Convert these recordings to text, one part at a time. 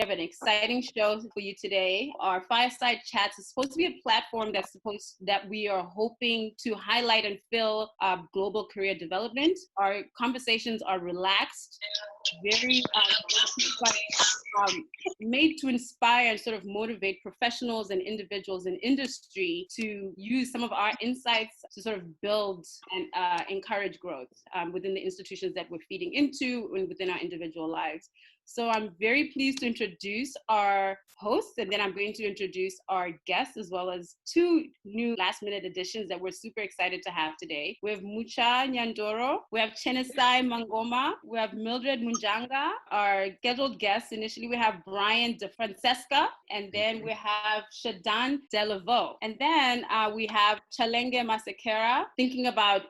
We have an exciting show for you today. Our Fireside Chats is supposed to be a platform that we are hoping to highlight and fill global career development. Our conversations are relaxed, very made to inspire and sort of motivate professionals and individuals in industry to use some of our insights to sort of build and encourage growth within the institutions that we're feeding into and within our individual lives. So I'm very pleased to introduce our hosts, and then I'm going to introduce our guests as well as two new last-minute additions that we're super excited to have today. We have Mucha, Nyandoro, we have Chenesai, Mangoma, we have Mildred, Munjanganja. Our scheduled guests, initially we have Brian de Francesca, and then we have Shadan, Deleveaux. And then we have Chelenge, Masekera, thinking about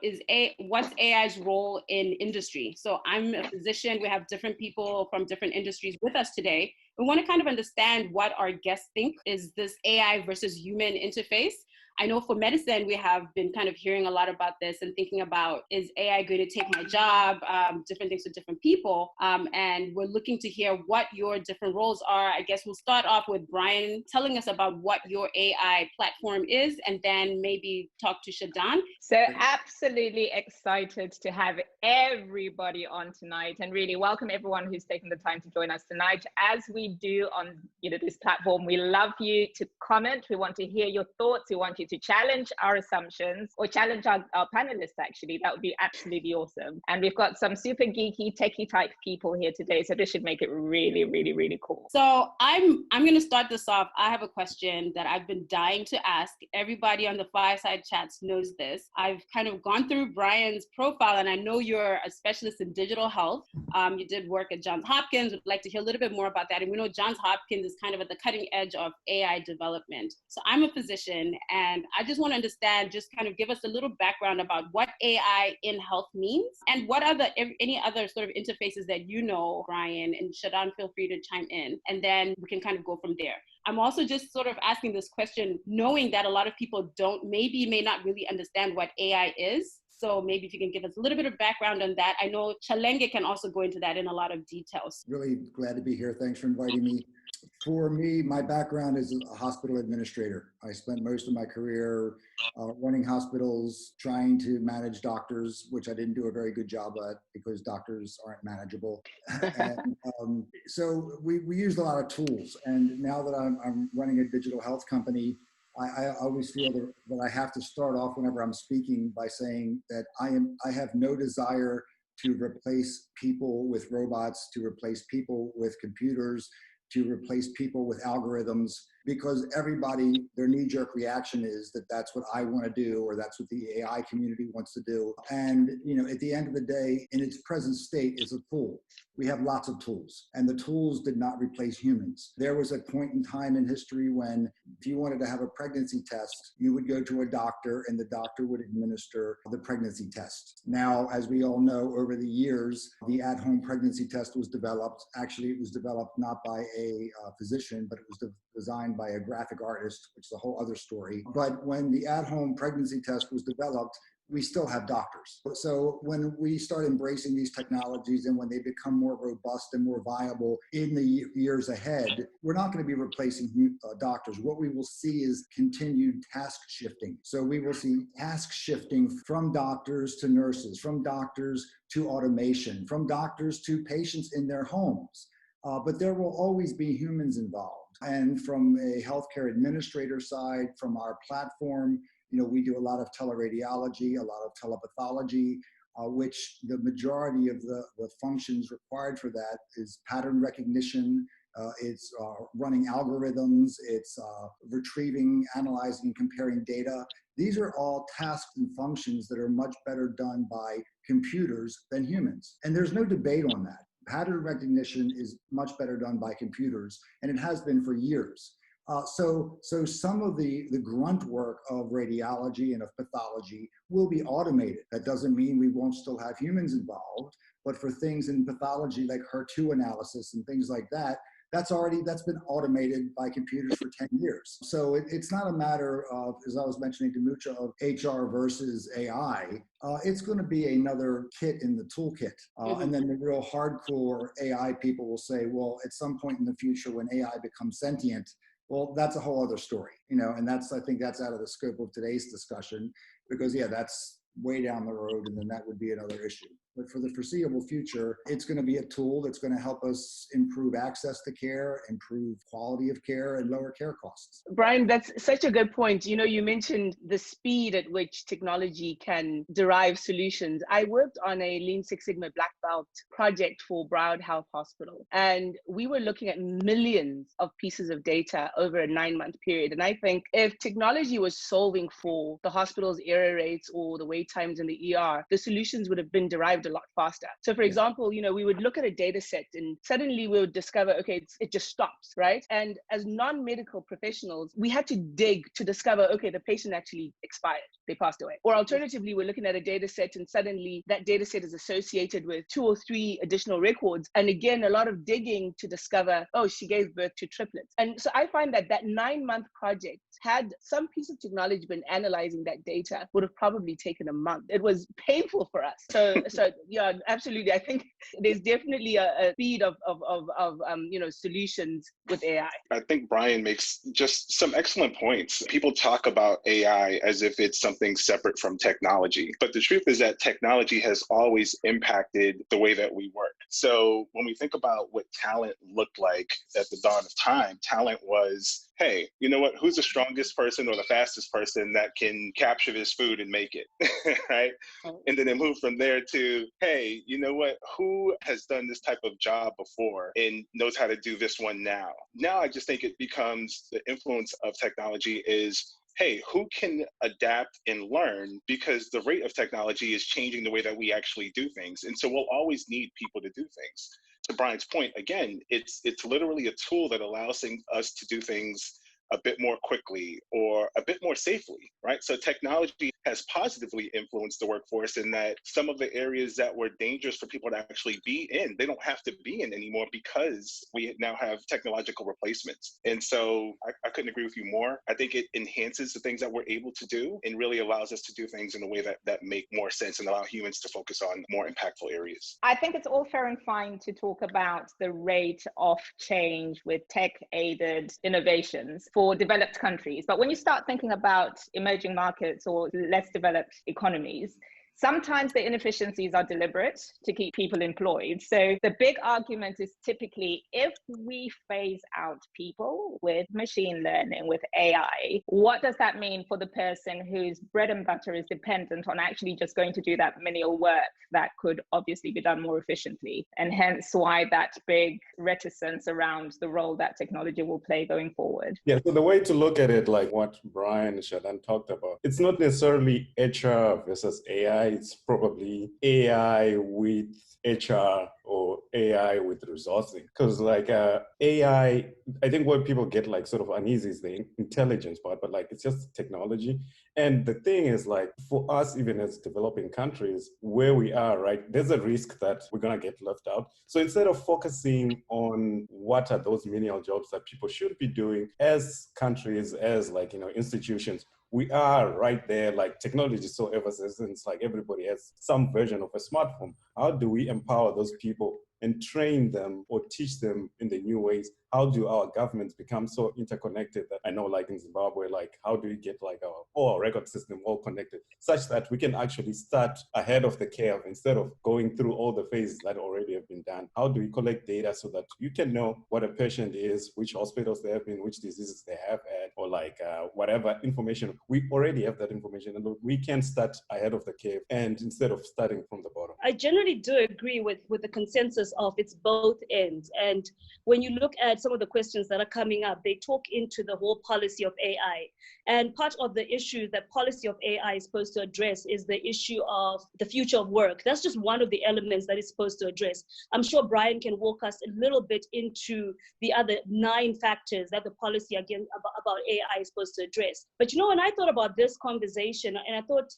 what's AI's role in industry. So I'm a physician, we have different people from different industries with us today. We want to kind of understand what our guests think is this AI versus human interface. I know for medicine, we have been kind of hearing a lot about this and thinking about, is AI going to take my job, different things to different people. And we're looking to hear what your different roles are. I guess we'll start off with Brian telling us about what your AI platform is, and then maybe talk to Shadan. So absolutely excited to have everybody on tonight, and really welcome everyone who's taken the time to join us tonight. As we do on this platform, we love you to comment. We want to hear your thoughts. We want you to challenge our assumptions or challenge our panelists, actually. That would be absolutely awesome. And we've got some super geeky, techie type people here today, so this should make it really, really, really cool. So I'm going to start this off. I have a question that I've been dying to ask. Everybody on the Fireside Chats knows this. I've kind of gone through Brian's profile, and I know you're a specialist in digital health. You did work at Johns Hopkins. Would like to hear a little bit more about that. And we know Johns Hopkins is kind of at the cutting edge of AI development. So I'm a physician, and I just want to understand, just kind of give us a little background about what AI in health means, and what are any other sort of interfaces that you know, Brian, and Shadan, feel free to chime in, and then we can kind of go from there. I'm also just sort of asking this question, knowing that a lot of people may not really understand what AI is. So maybe if you can give us a little bit of background on that. I know Chelenge can also go into that in a lot of details. Really glad to be here. Thanks for inviting me. For me, my background is a hospital administrator. I spent most of my career running hospitals, trying to manage doctors, which I didn't do a very good job at because doctors aren't manageable. And, so we used a lot of tools. And now that I'm running a digital health company, I always feel that I have to start off whenever I'm speaking by saying that I have no desire to replace people with robots, to replace people with computers, to replace people with algorithms, because everybody, their knee-jerk reaction is that that's what I want to do, or that's what the AI community wants to do. And at the end of the day, in its present state, it's a tool. We have lots of tools, and the tools did not replace humans. There was a point in time in history when if you wanted to have a pregnancy test, you would go to a doctor, and the doctor would administer the pregnancy test. Now, as we all know, over the years, the at-home pregnancy test was developed. Actually, it was developed not by a physician, but it was designed by a graphic artist, which is a whole other story. But when the at-home pregnancy test was developed, we still have doctors. So when we start embracing these technologies and when they become more robust and more viable in the years ahead, we're not going to be replacing doctors. What we will see is continued task shifting. So we will see task shifting from doctors to nurses, from doctors to automation, from doctors to patients in their homes. But there will always be humans involved. And from a healthcare administrator side, from our platform, we do a lot of teleradiology, a lot of telepathology, which the majority of the functions required for that is pattern recognition. It's running algorithms, it's retrieving, analyzing, and comparing data. These are all tasks and functions that are much better done by computers than humans. And there's no debate on that. Pattern recognition is much better done by computers, and it has been for years. So some of the grunt work of radiology and of pathology will be automated. That doesn't mean we won't still have humans involved, but for things in pathology like HER2 analysis and things like that, that's been automated by computers for 10 years. So it's not a matter of, as I was mentioning to Mucha, of HR versus AI. It's going to be another kit in the toolkit. And then the real hardcore AI people will say, well, at some point in the future when AI becomes sentient, well, that's a whole other story, and I think that's out of the scope of today's discussion, because that's way down the road, and then that would be another issue. But for the foreseeable future, it's going to be a tool that's going to help us improve access to care, improve quality of care, and lower care costs. Brian, that's such a good point. You mentioned the speed at which technology can derive solutions. I worked on a Lean Six Sigma Black Belt project for Broward Health Hospital, and we were looking at millions of pieces of data over a 9-month period. And I think if technology was solving for the hospital's error rates or the wait times in the ER, the solutions would have been derived a lot faster. So for example, we would look at a data set and suddenly we would discover, okay, it just stops, right? And as non-medical professionals, we had to dig to discover, okay, the patient actually expired, they passed away. Or alternatively, we're looking at a data set and suddenly that data set is associated with 2 or 3 additional records. And again, a lot of digging to discover, oh, she gave birth to triplets. And so I find that 9-month project, had some piece of technology been analyzing that data, would have probably taken a month. It was painful for us. So yeah, absolutely. I think there's definitely a speed of solutions with AI. I think Brian makes just some excellent points. People talk about AI as if it's something separate from technology, but the truth is that technology has always impacted the way that we work. So when we think about what talent looked like at the dawn of time, talent was, hey, you know what, who's the strongest person or the fastest person that can capture this food and make it, right? And then it moved from there to, hey, you know what, who has done this type of job before and knows how to do this one now? Now I just think it becomes the influence of technology is, hey, who can adapt and learn, because the rate of technology is changing the way that we actually do things. And so we'll always need people to do things. To Brian's point, again, it's literally a tool that allows us to do things a bit more quickly or a bit more safely, right? So technology has positively influenced the workforce in that some of the areas that were dangerous for people to actually be in, they don't have to be in anymore because we now have technological replacements. And so I couldn't agree with you more. I think it enhances the things that we're able to do and really allows us to do things in a way that make more sense and allow humans to focus on more impactful areas. I think it's all fair and fine to talk about the rate of change with tech-aided innovations for developed countries. But when you start thinking about emerging markets or less developed economies, sometimes the inefficiencies are deliberate to keep people employed. So the big argument is typically, if we phase out people with machine learning, with AI, what does that mean for the person whose bread and butter is dependent on actually just going to do that menial work that could obviously be done more efficiently? And hence why that big reticence around the role that technology will play going forward. Yeah, so the way to look at it, like what Brian and Shadan talked about, it's not necessarily HR versus AI. It's probably AI with HR or AI with resourcing. Because like AI, I think what people get like sort of uneasy is the intelligence part, but like it's just technology. And the thing is like for us, even as developing countries, where we are, right, there's a risk that we're going to get left out. So instead of focusing on what are those menial jobs that people should be doing as countries, as like, institutions, we are right there, like technology is so ever-present, like everybody has some version of a smartphone. How do we empower those people and train them or teach them in the new ways? How do our governments become so interconnected that I know like in Zimbabwe, like how do we get like our record system all connected such that we can actually start ahead of the curve instead of going through all the phases that already have been done? How do we collect data so that you can know what a patient is, which hospitals they have been, which diseases they have had, or like whatever information. We already have that information and we can start ahead of the curve and instead of starting from the bottom. I generally do agree with the consensus of it's both ends. And when you look at some of the questions that are coming up, they talk into the whole policy of AI. And part of the issue that policy of AI is supposed to address is the issue of the future of work. That's just one of the elements that it's supposed to address. I'm sure Brian can walk us a little bit into the other 9 factors that the policy again about AI is supposed to address. But when I thought about this conversation, and I thought,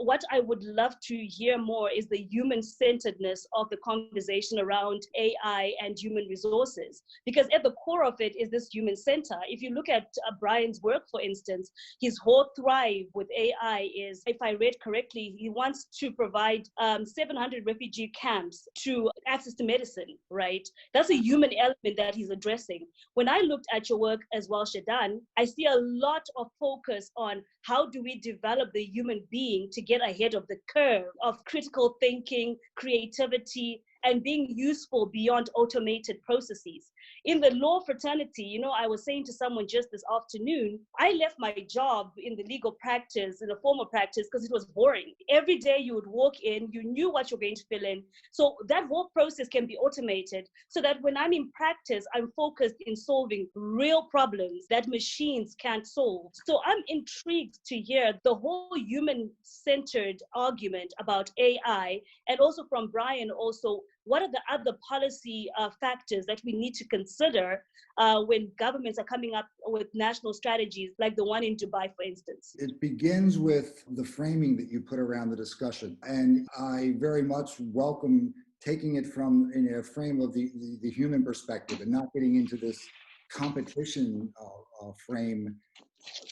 what I would love to hear more is the human-centeredness of the conversation around around AI and human resources, because at the core of it is this human center. If you look at Brian's work, for instance, his whole thrive with AI is, if I read correctly, he wants to provide 700 refugee camps to access to medicine, right? That's a human element that he's addressing. When I looked at your work as well, Shadan, I see a lot of focus on how do we develop the human being to get ahead of the curve of critical thinking, creativity, and being useful beyond automated processes. In the law fraternity, you know, I was saying to someone just this afternoon, I left my job in the legal practice, in a formal practice, because it was boring. Every day you would walk in, you knew what you're going to fill in. So that whole process can be automated so that when I'm in practice, I'm focused in solving real problems that machines can't solve. So I'm intrigued to hear the whole human-centered argument about AI, and also from Brian also, what are the other policy factors that we need to consider when governments are coming up with national strategies like the one in Dubai, for instance? It begins with the framing that you put around the discussion. And I very much welcome taking it from in a frame of the human perspective and not getting into this competition frame.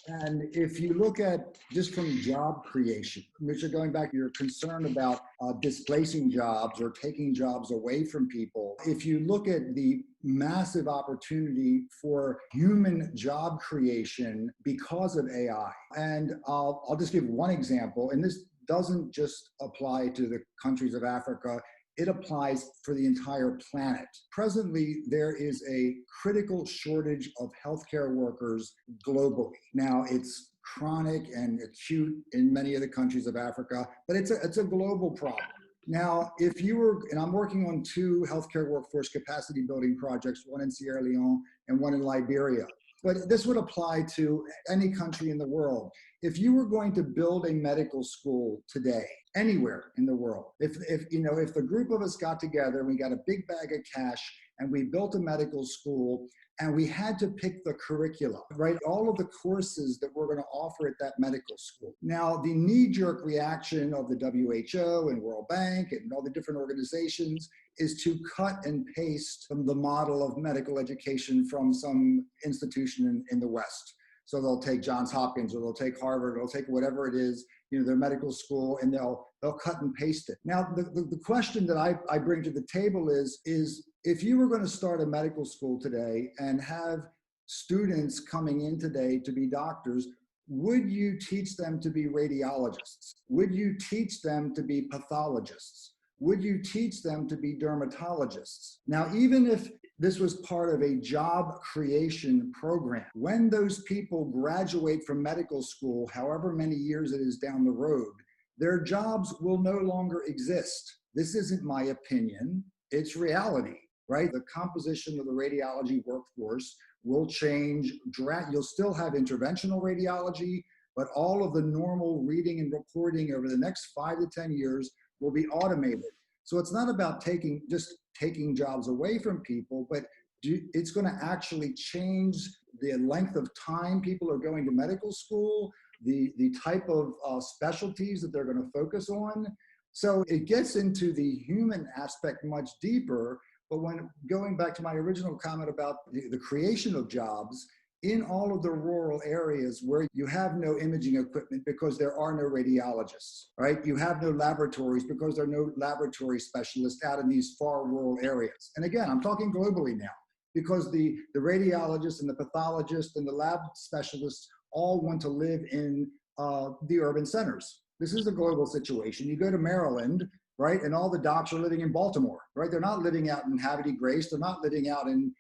And if you look at just from job creation, which are going back to your concern about displacing jobs or taking jobs away from people, if you look at the massive opportunity for human job creation because of AI, and I'll just give one example, and this doesn't just apply to the countries of Africa, it applies for the entire planet. Presently, there is a critical shortage of healthcare workers globally. Now, it's chronic and acute in many of the countries of Africa, but it's a global problem. Now, if you were, and I'm working on 2 healthcare workforce capacity building projects, one in Sierra Leone and one in Liberia. But this would apply to any country in the world. If you were going to build a medical school today, anywhere in the world, if the group of us got together and we got a big bag of cash and we built a medical school and we had to pick the curriculum, right? All of the courses that we're going to offer at that medical school. Now, the knee-jerk reaction of the WHO and World Bank and all the different organizations is to cut and paste from the model of medical education from some institution in the West. So they'll take Johns Hopkins, or they'll take Harvard, or they'll take whatever it is, their medical school, and they'll cut and paste it. Now, the question that I bring to the table is if you were going to start a medical school today and have students coming in today to be doctors, would you teach them to be radiologists? Would you teach them to be pathologists? Would you teach them to be dermatologists? Now, even if this was part of a job creation program, when those people graduate from medical school, however many years it is down the road, their jobs will no longer exist. This isn't my opinion, it's reality, right? The composition of the radiology workforce will change. You'll still have interventional radiology, but all of the normal reading and reporting over the next 5 to 10 years will be automated. So it's not about just taking jobs away from people, but it's going to actually change the length of time people are going to medical school, the type of specialties that they're going to focus on. So it gets into the human aspect much deeper. But when going back to my original comment about the creation of jobs, in all of the rural areas where you have no imaging equipment because there are no radiologists, right? You have no laboratories because there are no laboratory specialists out in these far rural areas. And again, I'm talking globally now, because the radiologists and the pathologists and the lab specialists all want to live in the urban centers. This is a global situation. You go to Maryland, right? And all the docs are living in Baltimore, right? They're not living out in Havre de Grace. They're not living out in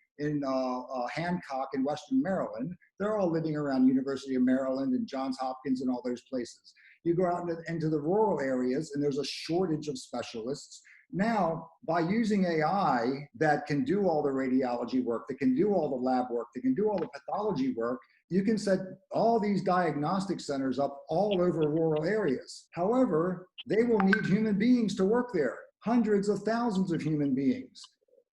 Hancock in Western Maryland. They're all living around University of Maryland and Johns Hopkins and all those places. You go out into the rural areas and there's a shortage of specialists. Now, by using AI that can do all the radiology work, that can do all the lab work, that can do all the pathology work, you can set all these diagnostic centers up all over rural areas. However, they will need human beings to work there, hundreds of thousands of human beings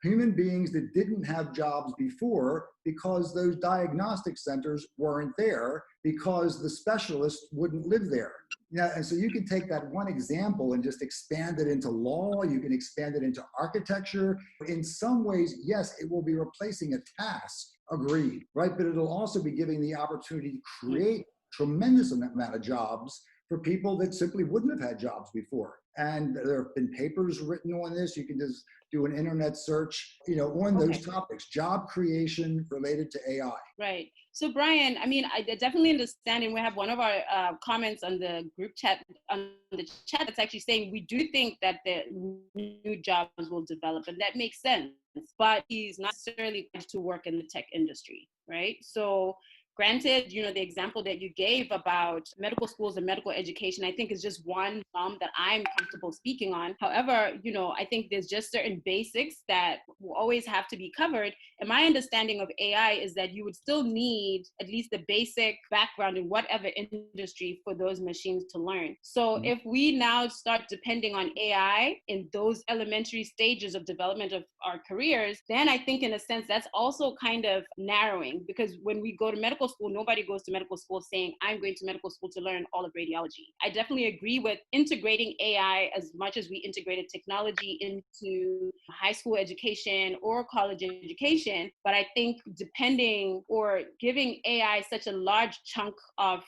human beings that didn't have jobs before because those diagnostic centers weren't there because the specialists wouldn't live there. Yeah, and so you can take that one example and just expand it into law, you can expand it into architecture. In some ways, yes, it will be replacing a task, agreed, right? But it'll also be giving the opportunity to create tremendous amount of jobs for people that simply wouldn't have had jobs before. And there have been papers written on this. You can just do an internet search, on those topics, job creation related to AI. Right. So Brian, I mean, I definitely understand, and we have one of our comments on the group chat, that's actually saying we do think that the new jobs will develop, and that makes sense, but he's not necessarily going to work in the tech industry, right? So granted, the example that you gave about medical schools and medical education, I think is just one that I'm comfortable speaking on. However, I think there's just certain basics that will always have to be covered. And my understanding of AI is that you would still need at least the basic background in whatever industry for those machines to learn. So if we now start depending on AI in those elementary stages of development of our careers, then I think in a sense that's also kind of narrowing, because when we go to medical school, nobody goes to medical school saying, I'm going to medical school to learn all of radiology. I definitely agree with integrating AI as much as we integrated technology into high school education or college education. But I think depending or giving AI such a large chunk of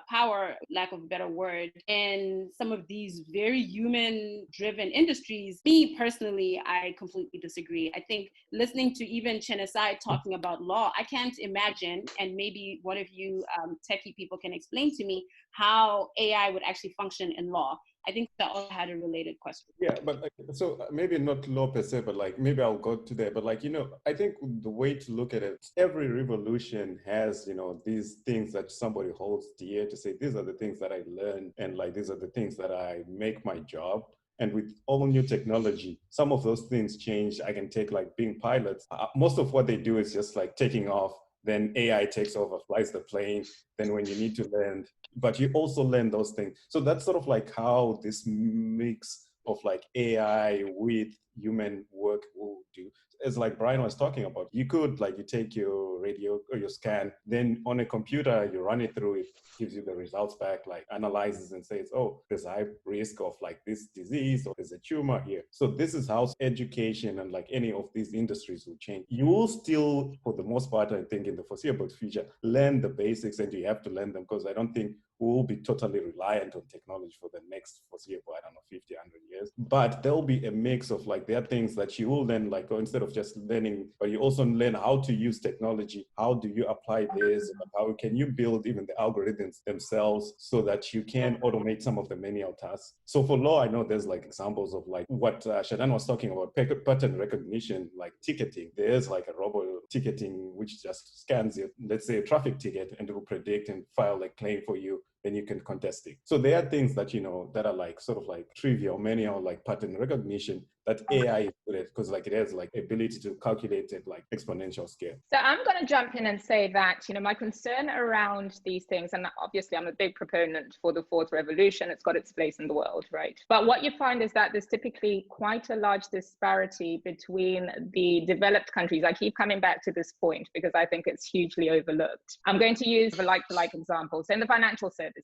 power, lack of a better word, in some of these very human-driven industries, me personally, I completely disagree. I think listening to even Chenesai talking about law, I can't imagine, and maybe one of you techie people can explain to me how AI would actually function in law. I think that all had a related question. Yeah, but so maybe not law per se, but maybe I'll go to there. But I think the way to look at it, every revolution has, these things that somebody holds dear to say, these are the things that I learned, and these are the things that I make my job. And with all new technology, some of those things change. I can take being pilots. Most of what they do is just taking off. Then AI takes over, flies the plane. Then when you need to land, but you also learn those things. So that's sort of how this mix of AI with human work will do. As Brian was talking about, you could you take your radio or your scan, then on a computer, you run it through, it gives you the results back, analyzes and says, oh, there's a high risk of this disease, or there's a tumor here. So this is how education and any of these industries will change. You will still, for the most part, I think in the foreseeable future, learn the basics, and you have to learn them, because I don't think we will be totally reliant on technology for the next foreseeable, 50, 100 years. But there'll be a mix of there are things that you will learn, instead of just learning, but you also learn how to use technology. How do you apply this? How can you build even the algorithms themselves so that you can automate some of the manual tasks? So for law, I know there's examples of what Shadan was talking about, pattern recognition, ticketing. There's a robot ticketing, which just scans your, let's say, a traffic ticket, and it will predict and file a claim for you. Then you can contest it. So there are things that, that are sort of trivial, manual, pattern recognition that AI is good at, because it has ability to calculate it exponential scale. So I'm going to jump in and say that, my concern around these things, and obviously I'm a big proponent for the fourth revolution, it's got its place in the world, right? But what you find is that there's typically quite a large disparity between the developed countries. I keep coming back to this point because I think it's hugely overlooked. I'm going to use a like-for-like example. So in the financial services,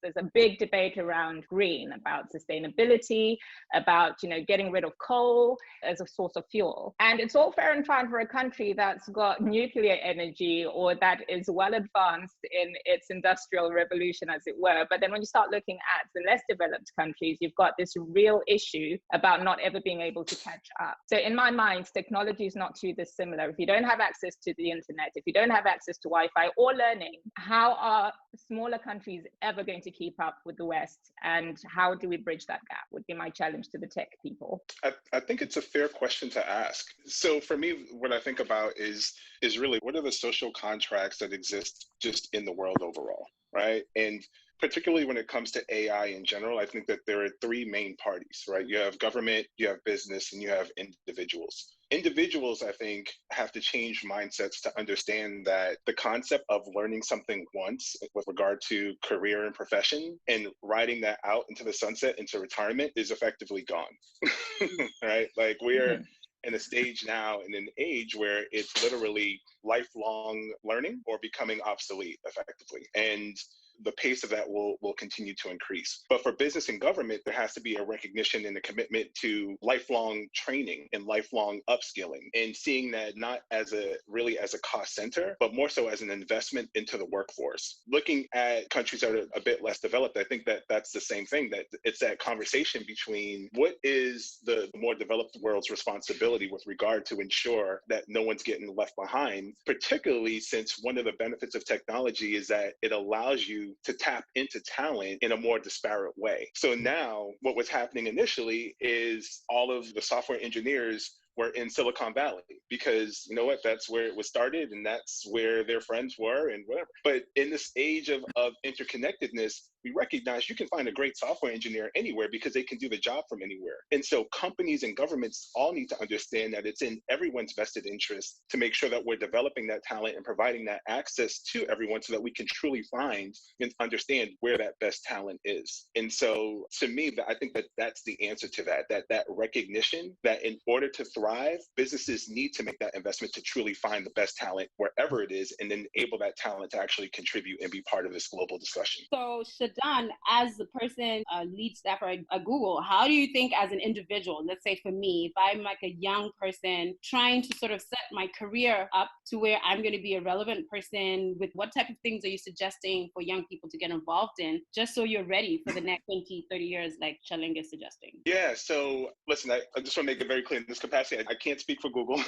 there's a big debate around green, about sustainability, about, getting rid of coal as a source of fuel. And it's all fair and fine for a country that's got nuclear energy or that is well advanced in its industrial revolution, as it were. But then when you start looking at the less developed countries, you've got this real issue about not ever being able to catch up. So in my mind, technology is not too dissimilar. If you don't have access to the internet, if you don't have access to Wi-Fi or learning, how are smaller countries ever going to keep up with the West? And how do we bridge that gap would be my challenge to the tech people. I think it's a fair question to ask. So for me, what I think about is really, what are the social contracts that exist just in the world overall, right? And particularly when it comes to AI in general, I think that there are three main parties, right? You have government, you have business, and you have individuals. Individuals, I think, have to change mindsets to understand that the concept of learning something once with regard to career and profession and riding that out into the sunset, into retirement, is effectively gone, right? in a stage now, in an age where it's literally lifelong learning or becoming obsolete effectively. And the pace of that will continue to increase. But for business and government, there has to be a recognition and a commitment to lifelong training and lifelong upskilling, and seeing that not as a cost center, but more so as an investment into the workforce. Looking at countries that are a bit less developed, I think that that's the same thing, that it's that conversation between what is the more developed world's responsibility with regard to ensure that no one's getting left behind, particularly since one of the benefits of technology is that it allows you to tap into talent in a more disparate way. So now what was happening initially is all of the software engineers were in Silicon Valley because, you know what, that's where it was started and that's where their friends were and whatever. But in this age of interconnectedness, we recognize you can find a great software engineer anywhere because they can do the job from anywhere. And so companies and governments all need to understand that it's in everyone's vested interest to make sure that we're developing that talent and providing that access to everyone so that we can truly find and understand where that best talent is. And so to me, I think that that's the answer to that recognition that in order to thrive, businesses need to make that investment to truly find the best talent wherever it is and enable that talent to actually contribute and be part of this global discussion. So Shadan, as the person, lead staffer at Google, how do you think as an individual, let's say for me, if I'm like a young person trying to sort of set my career up to where I'm going to be a relevant person, with what type of things are you suggesting for young people to get involved in, just so you're ready for the next 20, 30 years like Chelenge is suggesting? Yeah, so listen, I just want to make it very clear in this capacity, I can't speak for Google.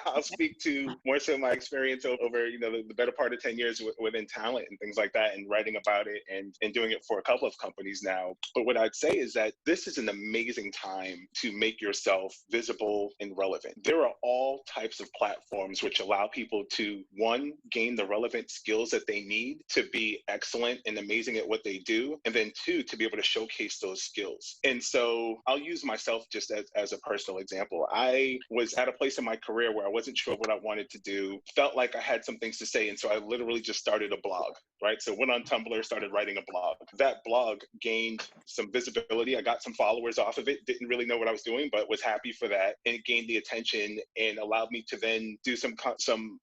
I'll speak to more so my experience over the better part of 10 years within talent and things like that, and writing about it and doing it for a couple of companies now. But what I'd say is that this is an amazing time to make yourself visible and relevant. There are all types of platforms which allow people to, one, gain the relevant skills that they need to be excellent and amazing at what they do, and then two, to be able to showcase those skills. And so I'll use myself just as a personal example. I was at a place in my career where I wasn't sure what I wanted to do, felt like I had some things to say, and so I literally just started a blog, right? So went on Tumblr, started writing a blog. That blog gained some visibility. I got some followers off of it, didn't really know what I was doing, but was happy for that. And it gained the attention and allowed me to then do some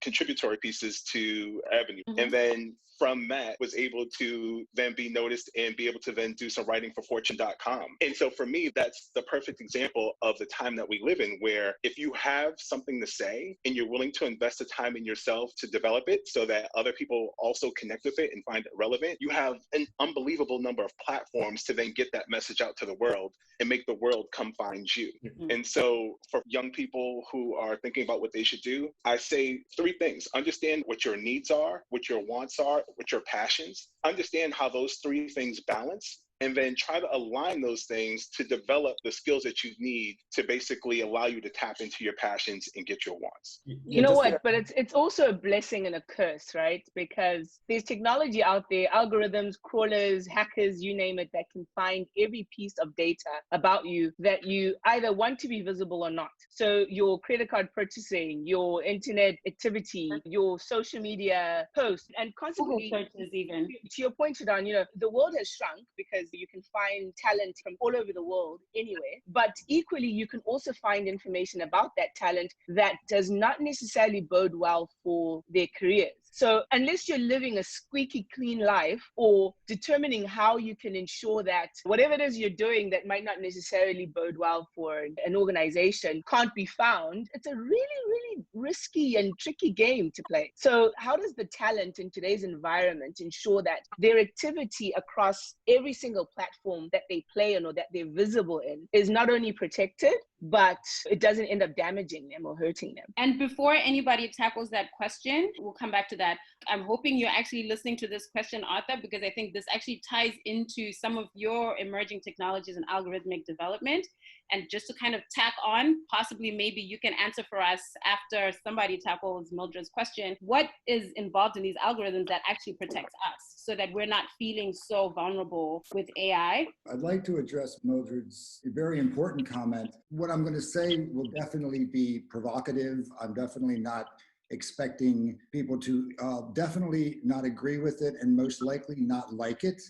contributory pieces to Avenue. Mm-hmm. And then from that was able to then be noticed and be able to then do some writing for Fortune.com. And so for me, that's the perfect example of the time that we live in, where if you have something to say and you're willing to invest the time in yourself to develop it so that other people also connect with it and find it relevant, you have an unbelievable number of platforms to then get that message out to the world and make the world come find you. Mm-hmm. And so for young people who are thinking about what they should do, I say three things. Understand what your needs are, what your wants are, what your passions. Understand how those three things balance, and then try to align those things to develop the skills that you need to basically allow you to tap into your passions and get your wants. You know what? But it's also a blessing and a curse, right? Because there's technology out there, algorithms, crawlers, hackers, you name it, that can find every piece of data about you that you either want to be visible or not. So your credit card purchasing, your internet activity, your social media posts, and constantly, searches even. To your point, Shadan, the world has shrunk because you can find talent from all over the world anywhere, but equally you can also find information about that talent that does not necessarily bode well for their careers. So unless you're living a squeaky clean life or determining how you can ensure that whatever it is you're doing that might not necessarily bode well for an organization can't be found, it's a really, really risky and tricky game to play. So how does the talent in today's environment ensure that their activity across every single platform that they play in or that they're visible in is not only protected, but it doesn't end up damaging them or hurting them? And before anybody tackles that question, we'll come back to that. I'm hoping you're actually listening to this question, Arthur, because I think this actually ties into some of your emerging technologies and algorithmic development. And just to kind of tack on, possibly maybe you can answer for us after somebody tackles Mildred's question, what is involved in these algorithms that actually protects us so that we're not feeling so vulnerable with AI? I'd like to address Mildred's very important comment. What I'm going to say will definitely be provocative. I'm definitely not expecting people to definitely not agree with it and most likely not like it.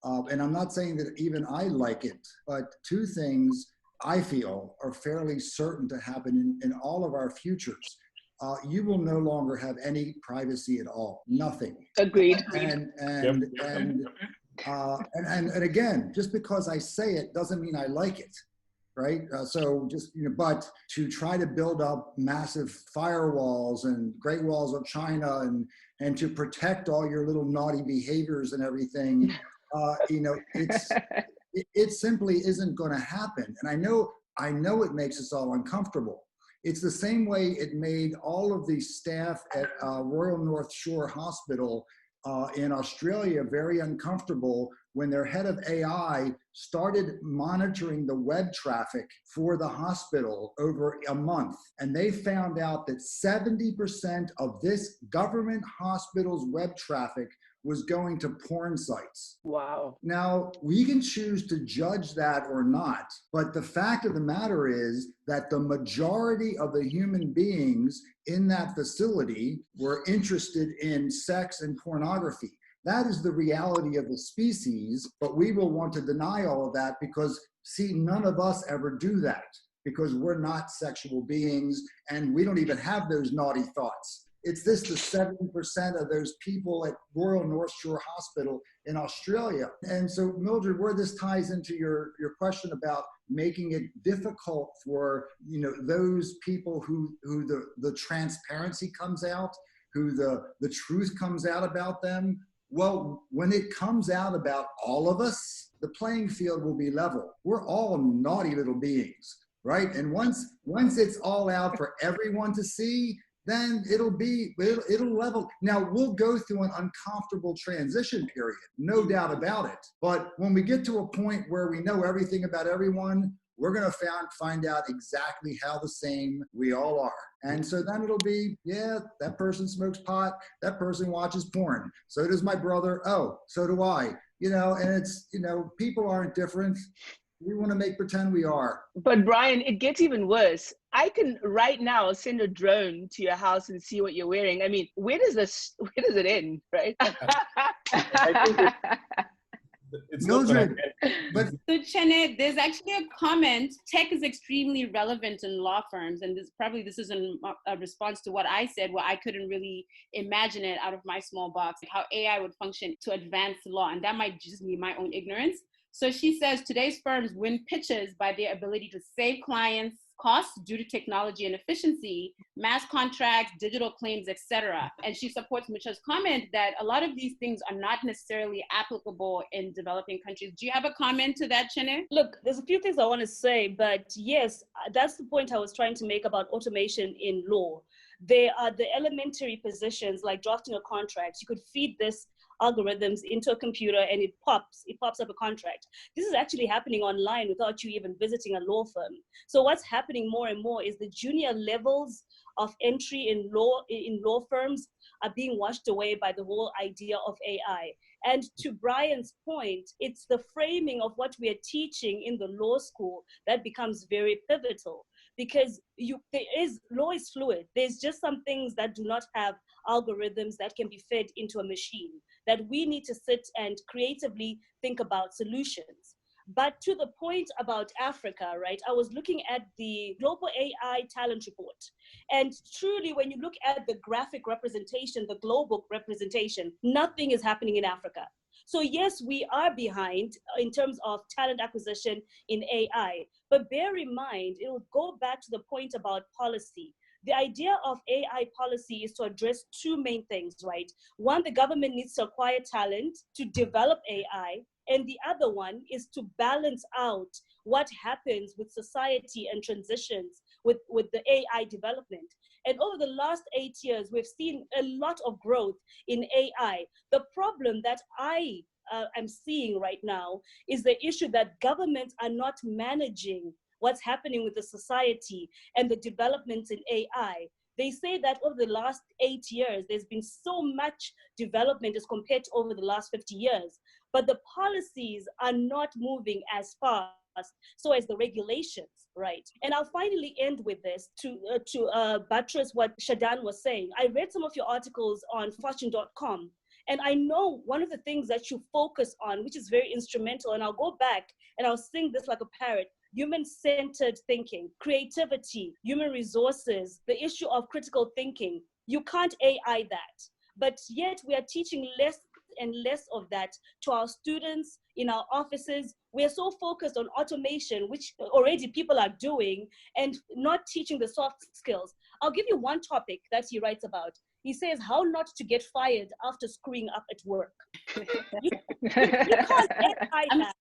And I'm not saying that even I like it, but two things I feel, are fairly certain to happen in all of our futures. You will no longer have any privacy at all, nothing. Agreed. And again, just because I say it doesn't mean I like it, right? So just, but to try to build up massive firewalls and Great Walls of China and to protect all your little naughty behaviors and everything, it simply isn't going to happen. And I know it makes us all uncomfortable. It's the same way it made all of the staff at Royal North Shore Hospital in Australia very uncomfortable when their head of AI started monitoring the web traffic for the hospital over a month. And they found out that 70% of this government hospital's web traffic was going to porn sites. Wow. Now, we can choose to judge that or not, but the fact of the matter is that the majority of the human beings in that facility were interested in sex and pornography. That is the reality of the species, but we will want to deny all of that because, see, none of us ever do that because we're not sexual beings and we don't even have those naughty thoughts. It's the 70% of those people at Royal North Shore Hospital in Australia. And so, Mildred, where this ties into your question about making it difficult for those people who the transparency comes out, who the truth comes out about them. Well, when it comes out about all of us, the playing field will be level. We're all naughty little beings, right? And once it's all out for everyone to see, then it'll level. Now, we'll go through an uncomfortable transition period, no doubt about it. But when we get to a point where we know everything about everyone, we're going to find out exactly how the same we all are. And so then it'll be, yeah, that person smokes pot, that person watches porn. So does my brother. Oh, so do I. And it's, people aren't different. We want to pretend we are. But Brian, it gets even worse. I can right now send a drone to your house and see what you're wearing. I mean, where does it end, right? I think it's not gonna end. But so Chene, there's actually a comment. Tech is extremely relevant in law firms, and this is a response to what I said, where I couldn't really imagine it out of my small box, how AI would function to advance law, and that might just be my own ignorance. So she says today's firms win pitches by their ability to save clients costs due to technology and efficiency, mass contracts, digital claims, etc. And she supports Mucha's comment that a lot of these things are not necessarily applicable in developing countries. Do you have a comment to that, Chene? Look, there's a few things I want to say, but yes, that's the point I was trying to make about automation in law. There are the elementary positions like drafting a contract. You could feed this algorithms into a computer and it pops up a contract. This is actually happening online without you even visiting a law firm. So what's happening more and more is the junior levels of entry in law firms are being washed away by the whole idea of AI. And to Brian's point, it's the framing of what we are teaching in the law school that becomes very pivotal, because law is fluid. There's just some things that do not have algorithms that can be fed into a machine, that we need to sit and creatively think about solutions. But to the point about Africa, right, I was looking at the Global AI Talent Report. And truly, when you look at the graphic representation, the global representation, nothing is happening in Africa. So yes, we are behind in terms of talent acquisition in AI, but bear in mind, it will go back to the point about policy. The idea of AI policy is to address two main things, right? One, the government needs to acquire talent to develop AI, and the other one is to balance out what happens with society and transitions with the AI development. And over the last 8 years, we've seen a lot of growth in AI. The problem that I am seeing right now is the issue that governments are not managing what's happening with the society and the developments in AI. They say that over the last 8 years, there's been so much development as compared to over the last 50 years, but the policies are not moving as fast, so as the regulations, right? And I'll finally end with this to buttress what Shadan was saying. I read some of your articles on fortune.com, and I know one of the things that you focus on, which is very instrumental, and I'll go back and I'll sing this like a parrot, human-centered thinking, creativity, human resources, the issue of critical thinking. You can't AI that. But yet we are teaching less and less of that to our students in our offices. We are so focused on automation, which already people are doing, and not teaching the soft skills. I'll give you one topic that he writes about. He says how not to get fired after screwing up at work. You can't AI that.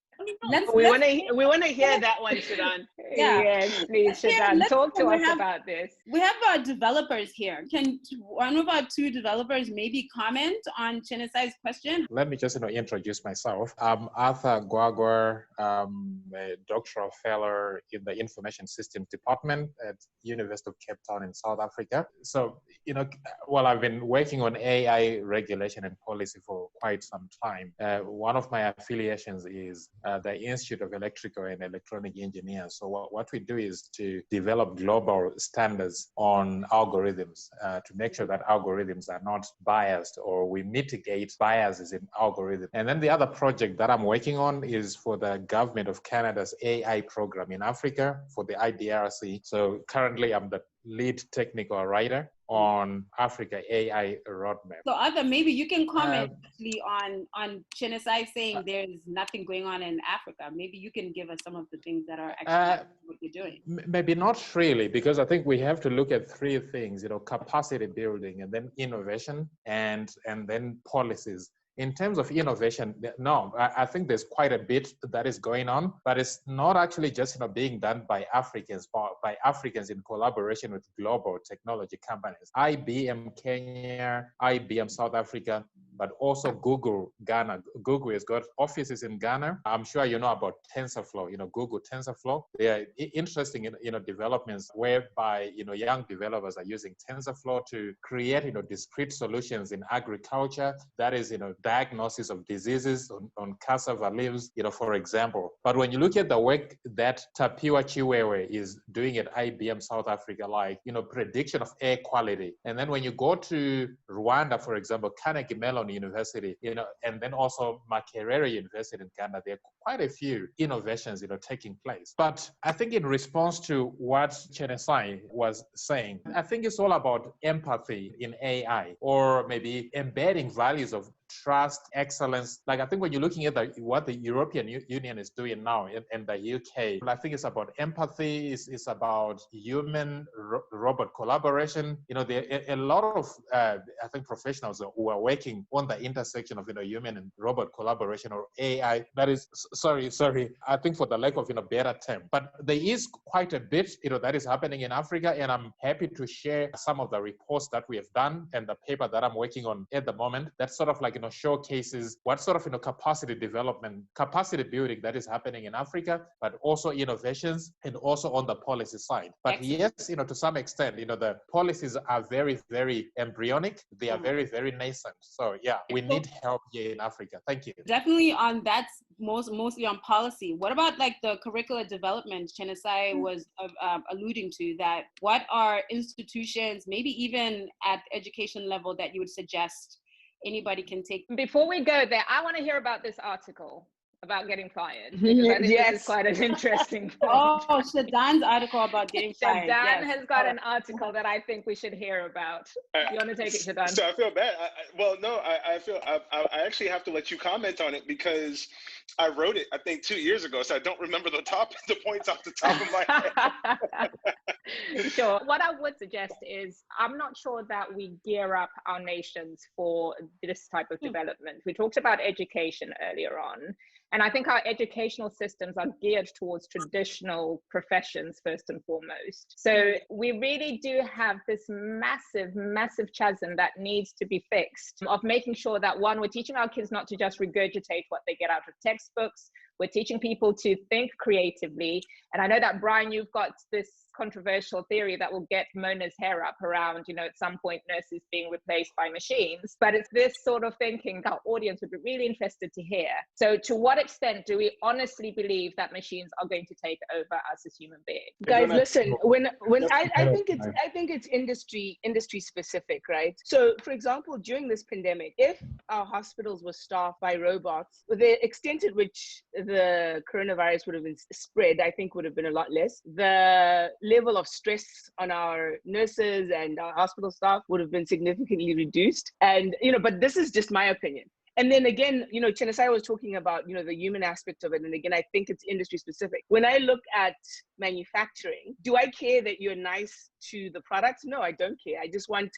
We want to hear that one, Shadan. Yeah. Yes, please, Shadan, talk to us about this. We have our developers here. Can one of our two developers maybe comment on Chenesai's question? Let me just introduce myself. I'm Arthur Gwagwa, a doctoral fellow in the Information Systems Department at University of Cape Town in South Africa. So, well, I've been working on AI regulation and policy for quite some time. One of my affiliations is the Institute of Electrical and Electronic Engineers. So what we do is to develop global standards on algorithms to make sure that algorithms are not biased, or we mitigate biases in algorithms. And then the other project that I'm working on is for the government of Canada's AI program in Africa for the IDRC. So currently I'm the lead technical writer on Africa AI roadmap. So Arthur, maybe you can comment actually on Chenesai saying there's nothing going on in Africa. Maybe you can give us some of the things that are actually what you're doing. Maybe not really, because I think we have to look at three things, capacity building, and then innovation, and then policies. In terms of innovation, no, I think there's quite a bit that is going on, but it's not actually just being done by Africans, but by Africans in collaboration with global technology companies. IBM Kenya, IBM South Africa, but also Google Ghana. Google has got offices in Ghana. I'm sure you know about TensorFlow. Google TensorFlow. They are interesting developments whereby young developers are using TensorFlow to create discrete solutions in agriculture. That is diagnosis of diseases on cassava leaves, for example. But when you look at the work that Tapiwa Chiwewe is doing at IBM South Africa, like, prediction of air quality. And then when you go to Rwanda, for example, Carnegie Mellon University, and then also Makerere University in Ghana, there are quite a few innovations, taking place. But I think in response to what Chenesai was saying, I think it's all about empathy in AI, or maybe embedding values of trust, excellence. Like, I think when you're looking at what the European Union is doing now in the UK, I think it's about empathy, it's about human-robot collaboration. There are a lot of, I think, professionals who are working on the intersection of, human and robot collaboration, or AI. That is, sorry, I think for the lack of, better term. But there is quite a bit, that is happening in Africa, and I'm happy to share some of the reports that we have done and the paper that I'm working on at the moment that sort of like, showcases what sort of, capacity development, capacity building that is happening in Africa, but also innovations, and also on the policy side. But yes, to some extent, the policies are very, very embryonic. They are very, very nascent. So yeah, we need help here in Africa. Thank you. Definitely on that's mostly on policy. What about like the curricular development Chenesai was alluding to, that what are institutions, maybe even at education level, that you would suggest anybody can take? Before we go there, I want to hear about this article about getting fired, because I think this is quite an interesting point. Oh, Shadan's article about getting fired. Shadan has got an article that I think we should hear about. You want to take it, Shadan? So I feel bad. I actually have to let you comment on it, because I wrote it, I think, 2 years ago, so I don't remember the points off the top of my head. Sure. What I would suggest is, I'm not sure that we gear up our nations for this type of development. We talked about education earlier on, and I think our educational systems are geared towards traditional professions first and foremost. So we really do have this massive, massive chasm that needs to be fixed, of making sure that, one, we're teaching our kids not to just regurgitate what they get out of textbooks. We're teaching people to think creatively. And I know that, Brian, you've got this controversial theory that will get Mona's hair up around, at some point nurses being replaced by machines. But it's this sort of thinking our audience would be really interested to hear. So to what extent do we honestly believe that machines are going to take over us as human beings? Guys, listen, when I think it's industry specific, right? So for example, during this pandemic, if our hospitals were staffed by robots, the extent at which the coronavirus would have been spread, I think would have been a lot less. The level of stress on our nurses and our hospital staff would have been significantly reduced. And, but this is just my opinion. And then again, Chenesai was talking about, the human aspect of it. And again, I think it's industry specific. When I look at manufacturing, do I care that you're nice to the products? No, I don't care. I just want,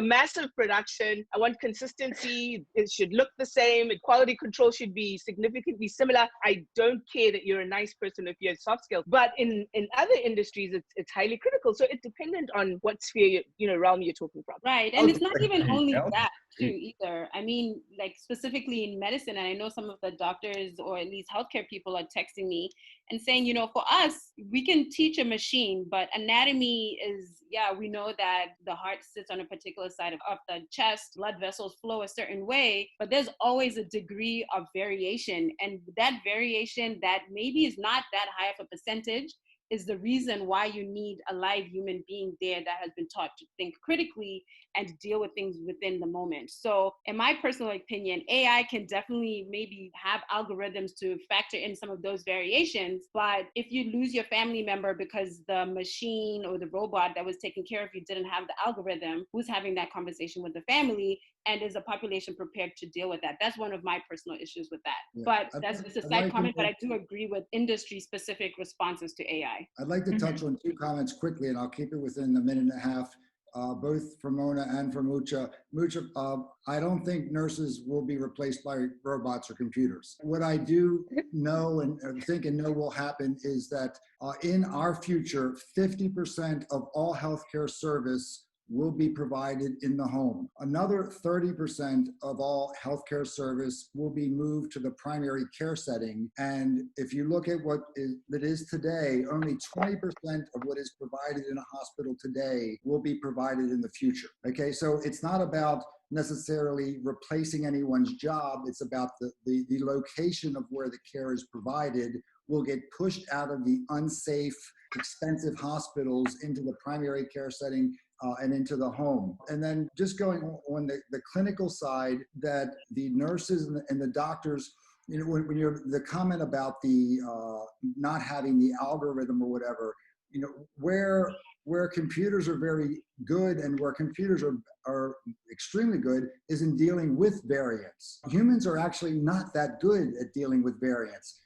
massive production. I want consistency. It should look the same. Quality control should be significantly similar. I don't care that you're a nice person if you have soft skills. But in other industries, it's highly critical. So it's dependent on what sphere, realm you're talking from. Right. And it's not even only that too either. I mean, like specifically in medicine, and I know some of the doctors or at least healthcare people are texting me and saying, for us, we can teach a machine, but anatomy is, we know that the heart sits on a particular side of the chest, blood vessels flow a certain way, but there's always a degree of variation. And that variation that maybe is not that high of a percentage is the reason why you need a live human being there that has been taught to think critically and deal with things within the moment. So in my personal opinion, AI can definitely maybe have algorithms to factor in some of those variations. But if you lose your family member because the machine or the robot that was taking care of you didn't have the algorithm, who's having that conversation with the family? And is a population prepared to deal with that? That's one of my personal issues with that. Yeah. But that's just a side comment, but I do agree with industry-specific responses to AI. I'd like to touch on two comments quickly, and I'll keep it within a minute and a half, both for Mona and for Mucha. Mucha, I don't think nurses will be replaced by robots or computers. What I do know and think and know will happen is that in our future, 50% of all healthcare service will be provided in the home. Another 30% of all healthcare service will be moved to the primary care setting. And if you look at what it is today, only 20% of what is provided in a hospital today will be provided in the future. Okay, so it's not about necessarily replacing anyone's job. It's about the location of where the care is provided will get pushed out of the unsafe, expensive hospitals into the primary care setting and into the home. And then just going on the clinical side, that the nurses and the doctors, when you're the comment about the not having the algorithm or whatever, where computers are very good and where computers are extremely good is in dealing with variance. Humans are actually not that good at dealing with variance.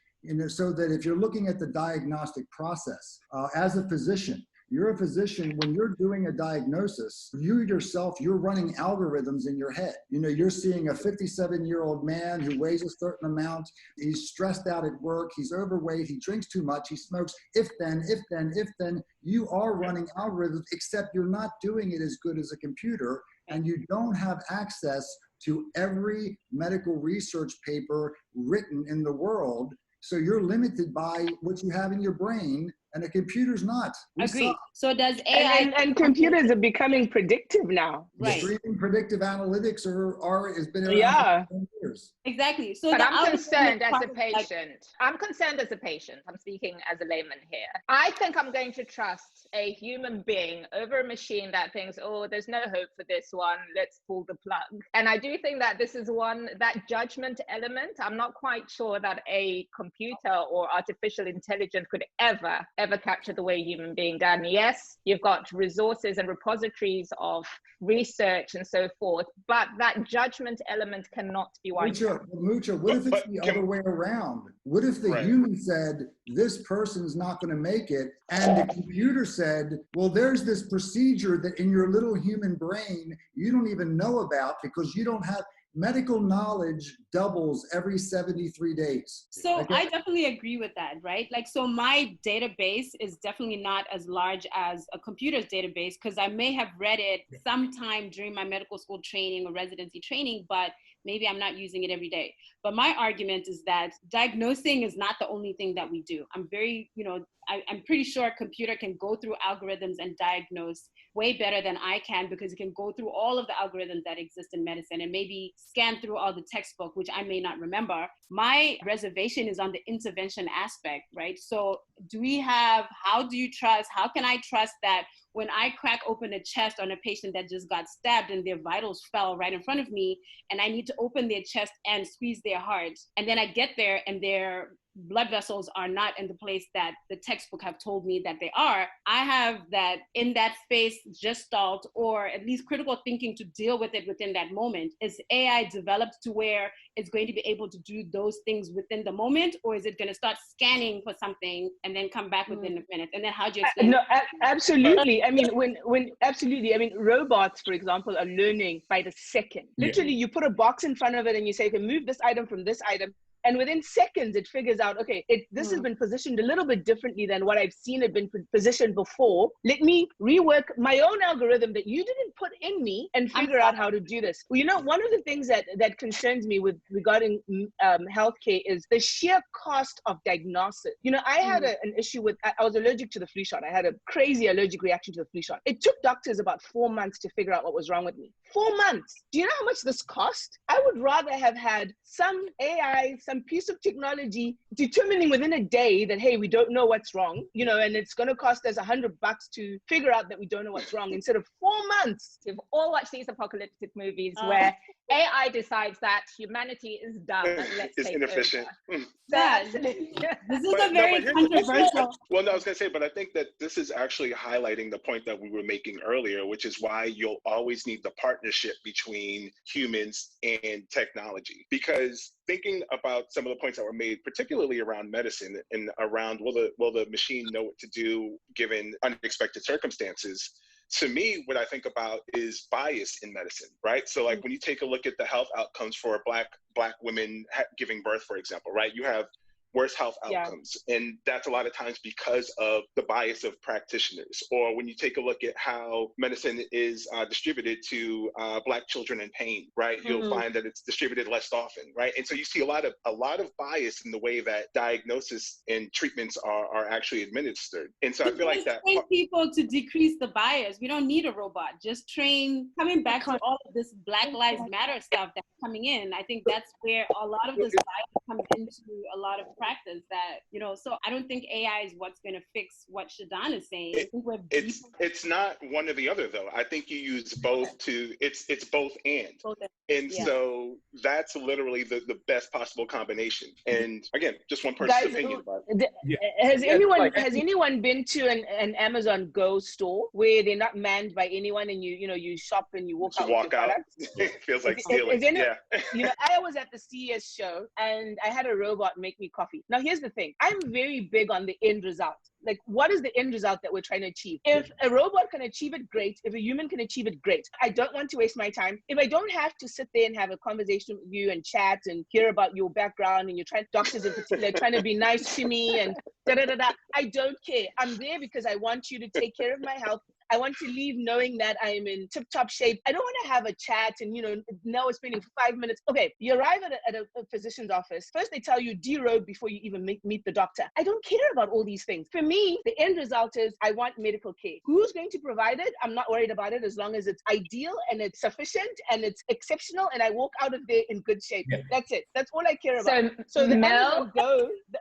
So that if you're looking at the diagnostic process, as a physician, you're a physician, when you're doing a diagnosis, you yourself, you're running algorithms in your head. You're seeing a 57-year-old man who weighs a certain amount, he's stressed out at work, he's overweight, he drinks too much, he smokes, if then, you are running algorithms, except you're not doing it as good as a computer, and you don't have access to every medical research paper written in the world. So you're limited by what you have in your brain, and a computer's not. Agreed. So does AI and computers are becoming predictive now. Right. Extreme predictive analytics has been around for 10 years. Exactly. So but I'm concerned as a patient. I'm concerned as a patient. I'm speaking as a layman here. I think I'm going to trust a human being over a machine that thinks, oh, there's no hope for this one, let's pull the plug. And I do think that this is that judgment element. I'm not quite sure that a computer or artificial intelligence could ever capture the way a human being done. Yes, you've got resources and repositories of research and so forth, but that judgment element cannot be wiped out. Mucha, what if it's the other way around? What if the human said, this person's not going to make it, and the computer said, well, there's this procedure that in your little human brain you don't even know about because you don't have medical knowledge doubles every 73 days. So I definitely agree with that, right? So my database is definitely not as large as a computer's database because I may have read it sometime during my medical school training or residency training, but maybe I'm not using it every day. But my argument is that diagnosing is not the only thing that we do. I'm very, I'm pretty sure a computer can go through algorithms and diagnose way better than I can, because it can go through all of the algorithms that exist in medicine and maybe scan through all the textbook, which I may not remember. My reservation is on the intervention aspect, right? So how can I trust that when I crack open a chest on a patient that just got stabbed and their vitals fell right in front of me, and I need to open their chest and squeeze their heart, and then I get there and their blood vessels are not in the place that the textbook have told me that they are, I have that in that space gestalt, or at least critical thinking to deal with it within that moment. Is AI developed to where it's going to be able to do those things within the moment, or is it going to start scanning for something and then come back within a minute? And then how do you explain? No, absolutely. I mean, absolutely. I mean, robots, for example, are learning by the second. Literally, you put a box in front of it and you say, okay, move this item from this item. And within seconds, it figures out, okay, this has been positioned a little bit differently than what I've seen it been positioned before. Let me rework my own algorithm that you didn't put in me and figure out how to do this. Well, you know, one of the things that concerns me regarding healthcare is the sheer cost of diagnosis. You know, I had an issue with, I was allergic to the flu shot. I had a crazy allergic reaction to the flu shot. It took doctors about 4 months to figure out what was wrong with me. 4 months. Do you know how much this cost? I would rather have had some AI, some piece of technology determining within a day that, hey, we don't know what's wrong, you know, and it's going to cost us $100 to figure out that we don't know what's wrong, instead of 4 months. We've all watched these apocalyptic movies where AI decides that humanity is done and let's it's take inefficient. over. This is a very controversial. Well, no, I was going to say, but I think that this is actually highlighting the point that we were making earlier, which is why you'll always need the partnership between humans and technology. Because thinking about some of the points that were made, particularly around medicine and around will the machine know what to do given unexpected circumstances? To me, what I think about is bias in medicine, right? So like when you take a look at the health outcomes for Black women giving birth, for example, right? You have worse health outcomes. And that's a lot of times because of the bias of practitioners. Or when you take a look at how medicine is distributed to Black children in pain, right? You'll find that it's distributed less often, right? And so you see a lot of bias in the way that diagnosis and treatments are actually administered. And so I feel like that train people to decrease the bias. We don't need a robot. Just train. Coming back to all of this Black Lives Matter stuff that's coming in, I think that's where a lot of this bias comes into a lot of practice. That, you know, so I don't think AI is what's going to fix what Shadan is saying. It's not one or the other though. I think you use both to. It's both and. So that's literally the best possible combination. And again, just one person's opinion about it. Has anyone been to an Amazon Go store where they're not manned by anyone, and you shop and you walk out with your products? It feels like stealing. You know, I was at the CES show and I had a robot make me coffee. Now, here's the thing. I'm very big on the end result. Like, what is the end result that we're trying to achieve? If a robot can achieve it, great. If a human can achieve it, great. I don't want to waste my time. If I don't have to sit there and have a conversation with you and chat and hear about your background, and doctors in particular trying to be nice to me and da-da-da-da, I don't care. I'm there because I want you to take care of my health. I want to leave knowing that I'm in tip-top shape. I don't want to have a chat and, you know, now we're spending 5 minutes. Okay, you arrive at a physician's office. First, they tell you derobe before you even meet the doctor. I don't care about all these things. For me, the end result is I want medical care. Who's going to provide it? I'm not worried about it as long as it's ideal and it's sufficient and it's exceptional and I walk out of there in good shape. That's it. That's all I care about. So the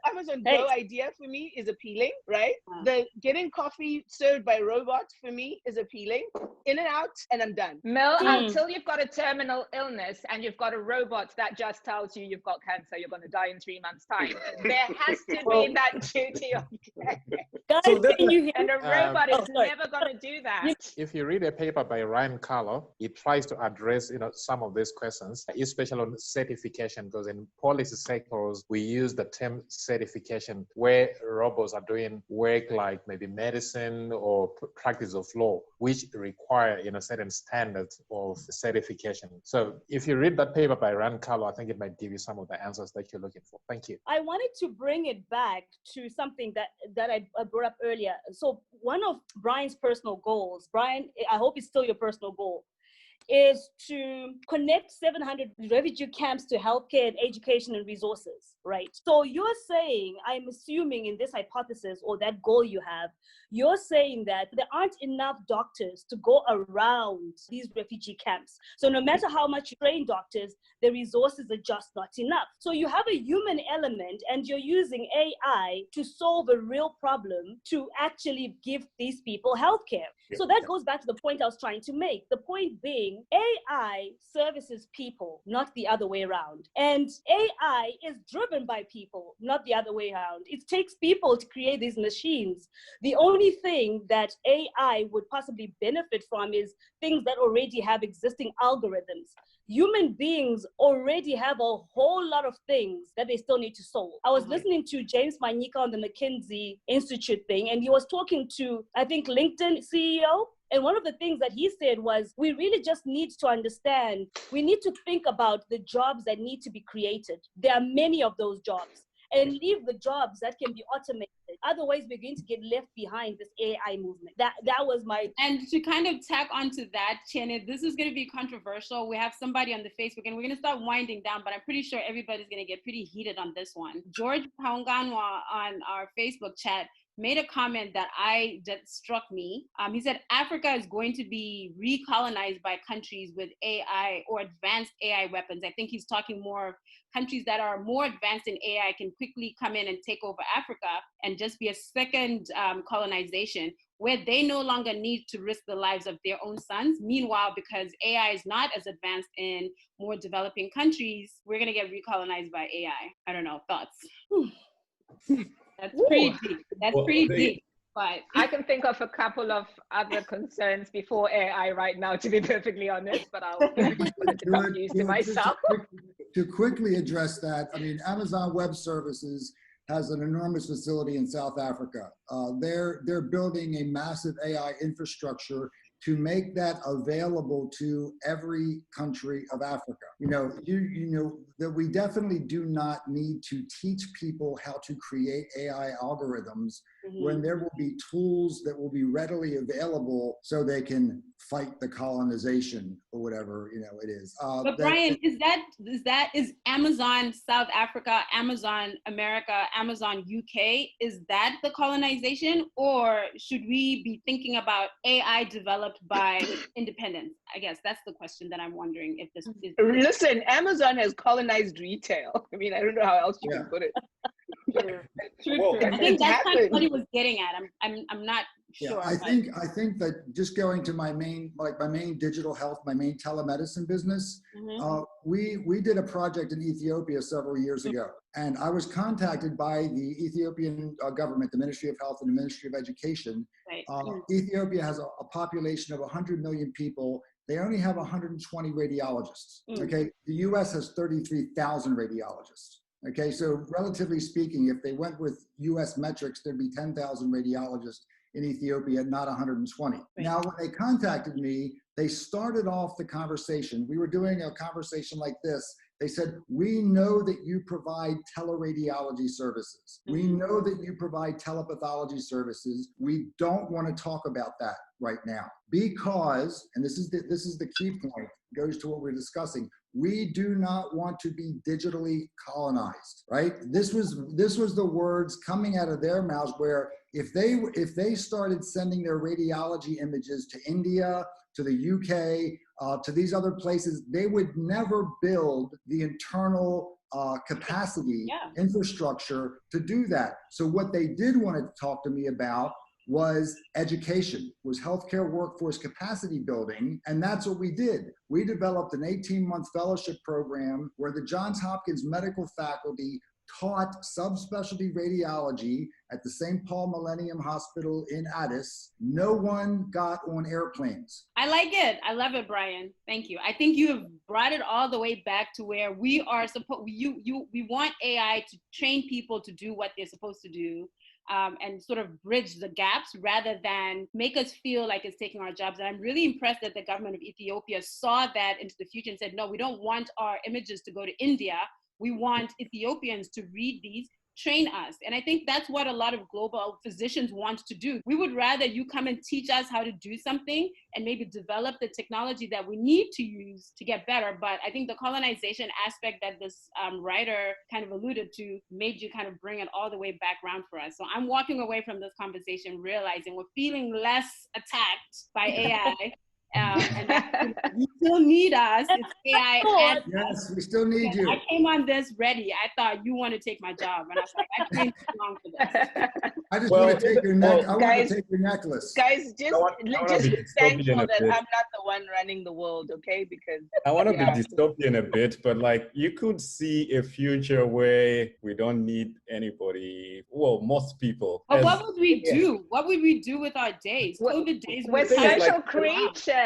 Amazon Go idea for me is appealing, right? The getting coffee served by robots for me is appealing. In and out, and I'm done. Mel, until you've got a terminal illness and you've got a robot that just tells you you've got cancer, you're going to die in 3 months' time. There has to be that duty of care. Guys, and a robot is never going to do that. If you read a paper by Ryan Carlo, it tries to address, you know, some of these questions, especially on certification, because in policy sectors, we use the term certification where robots are doing work like maybe medicine or practice of law, which require, you know, certain standards of certification. So if you read that paper by Ryan Carlo, I think it might give you some of the answers that you're looking for. Thank you. I wanted to bring it back to something that I brought up earlier. So one of Brian's personal goals, Brian, I hope it's still your personal goal, is to connect 700 refugee camps to healthcare and education and resources, right? So you're saying, I'm assuming in this hypothesis or that goal you have, you're saying that there aren't enough doctors to go around these refugee camps. So no matter how much you train doctors, the resources are just not enough. So you have a human element and you're using AI to solve a real problem to actually give these people healthcare. So that goes back to the point I was trying to make. The point being, AI services people, not the other way around. And AI is driven by people, not the other way around. It takes people to create these machines. The only thing that AI would possibly benefit from is things that already have existing algorithms. Human beings already have a whole lot of things that they still need to solve. I was listening to James Manyika on the McKinsey Institute thing, and he was talking to, I think, LinkedIn CEO. And one of the things that he said was, we really just need to understand, we need to think about the jobs that need to be created. There are many of those jobs. And leave the jobs that can be automated. Otherwise, we're going to get left behind this AI movement. That was my... And to kind of tack onto that, Chene, this is going to be controversial. We have somebody on the Facebook, and we're going to start winding down, but I'm pretty sure everybody's going to get pretty heated on this one. George Paunganwa on our Facebook chat made a comment that struck me. He said, Africa is going to be recolonized by countries with AI or advanced AI weapons. I think he's talking more of countries that are more advanced in AI can quickly come in and take over Africa and just be a second colonization where they no longer need to risk the lives of their own sons. Meanwhile, because AI is not as advanced in more developing countries, we're gonna get recolonized by AI. I don't know, thoughts? That's pretty deep. That's pretty deep. But I can think of a couple of other concerns before AI right now, to be perfectly honest, but I'll give it to come used to myself. To quickly address that, I mean, Amazon Web Services has an enormous facility in South Africa. They're building a massive AI infrastructure to make that available to every country of Africa. You know that we definitely do not need to teach people how to create AI algorithms when there will be tools that will be readily available so they can fight the colonization or whatever it is. But Brian, is Amazon South Africa, Amazon America, Amazon UK, is that the colonization, or should we be thinking about AI developed by independents? I guess that's the question that I'm wondering if this is. Listen, Amazon has colonized retail. I mean, I don't know how else you can put it. I think that's kind of what he was getting at. I'm not sure. I think that just going to my main digital health, my main telemedicine business, we did a project in Ethiopia several years ago, and I was contacted by the Ethiopian government, the Ministry of Health and the Ministry of Education. Ethiopia has a population of 100 million people. They only have 120 radiologists. Okay, the U.S. has 33,000 radiologists. Okay, so relatively speaking, if they went with US metrics, there'd be 10,000 radiologists in Ethiopia, not 120. Now, when they contacted me, they started off the conversation. We were doing a conversation like this. They said, we know that you provide teleradiology services. We know that you provide telepathology services. We don't want to talk about that right now because, and this is the key point, goes to what we're discussing. We do not want to be digitally colonized, right? This was the words coming out of their mouths, where if they started sending their radiology images to India, to the UK, to these other places, they would never build the internal capacity, infrastructure to do that. So what they did want to talk to me about was education, was healthcare workforce capacity building, and that's what we did. We developed an 18-month fellowship program where the Johns Hopkins medical faculty taught subspecialty radiology at the St. Paul Millennium Hospital in Addis. No one got on airplanes. I like it. I love it, Brian. Thank you. I think you have brought it all the way back to where we are supposed. We want AI to train people to do what they're supposed to do. And sort of bridge the gaps rather than make us feel like it's taking our jobs. And I'm really impressed that the government of Ethiopia saw that into the future and said, no, we don't want our images to go to India. We want Ethiopians to read these train us. And I think that's what a lot of global physicians want to do. We would rather you come and teach us how to do something and maybe develop the technology that we need to use to get better. But I think the colonization aspect that this writer kind of alluded to made you kind of bring it all the way back around for us. So I'm walking away from this conversation realizing we're feeling less attacked by AI. And that you still need us. It's AI. Yes, we still need you. I came on this ready. I thought you want to take my job, and I was like, I came too long for this. I just want to take your neck. I want to take your necklace. Guys, just be thankful that I'm not the one running the world, okay? Because I want to be dystopian a bit, but like you could see a future where we don't need anybody. Well, most people. But what would we do? What would we do with our days? COVID days. We're social creatures.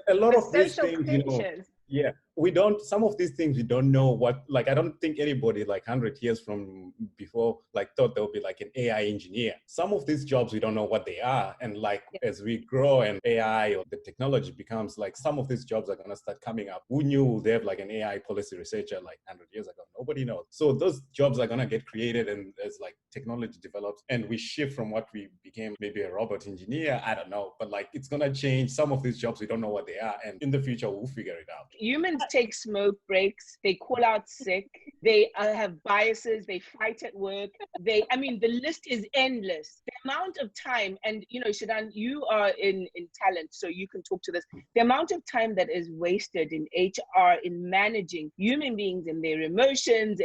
A lot of these things, you know, yeah, we don't, some of these things we don't know what, like, I don't think anybody like 100 years from before, like, thought there would be like an AI engineer. Some of these jobs, we don't know what they are. And like, as we grow and AI or the technology becomes like, some of these jobs are going to start coming up. Who knew they have like an AI policy researcher like 100 years ago? Nobody knows. So those jobs are going to get created, and as like technology develops and we shift from what we became, maybe a robot engineer, I don't know, but like, it's going to change. Some of these jobs, we don't know what they are. And in the future, we'll figure it out. Humans take smoke breaks, they call out sick, they have biases, they fight at work, I mean, the list is endless. The amount of time, and you know, Shadan, you are in talent, so you can talk to this. The amount of time that is wasted in HR, in managing human beings and their emotions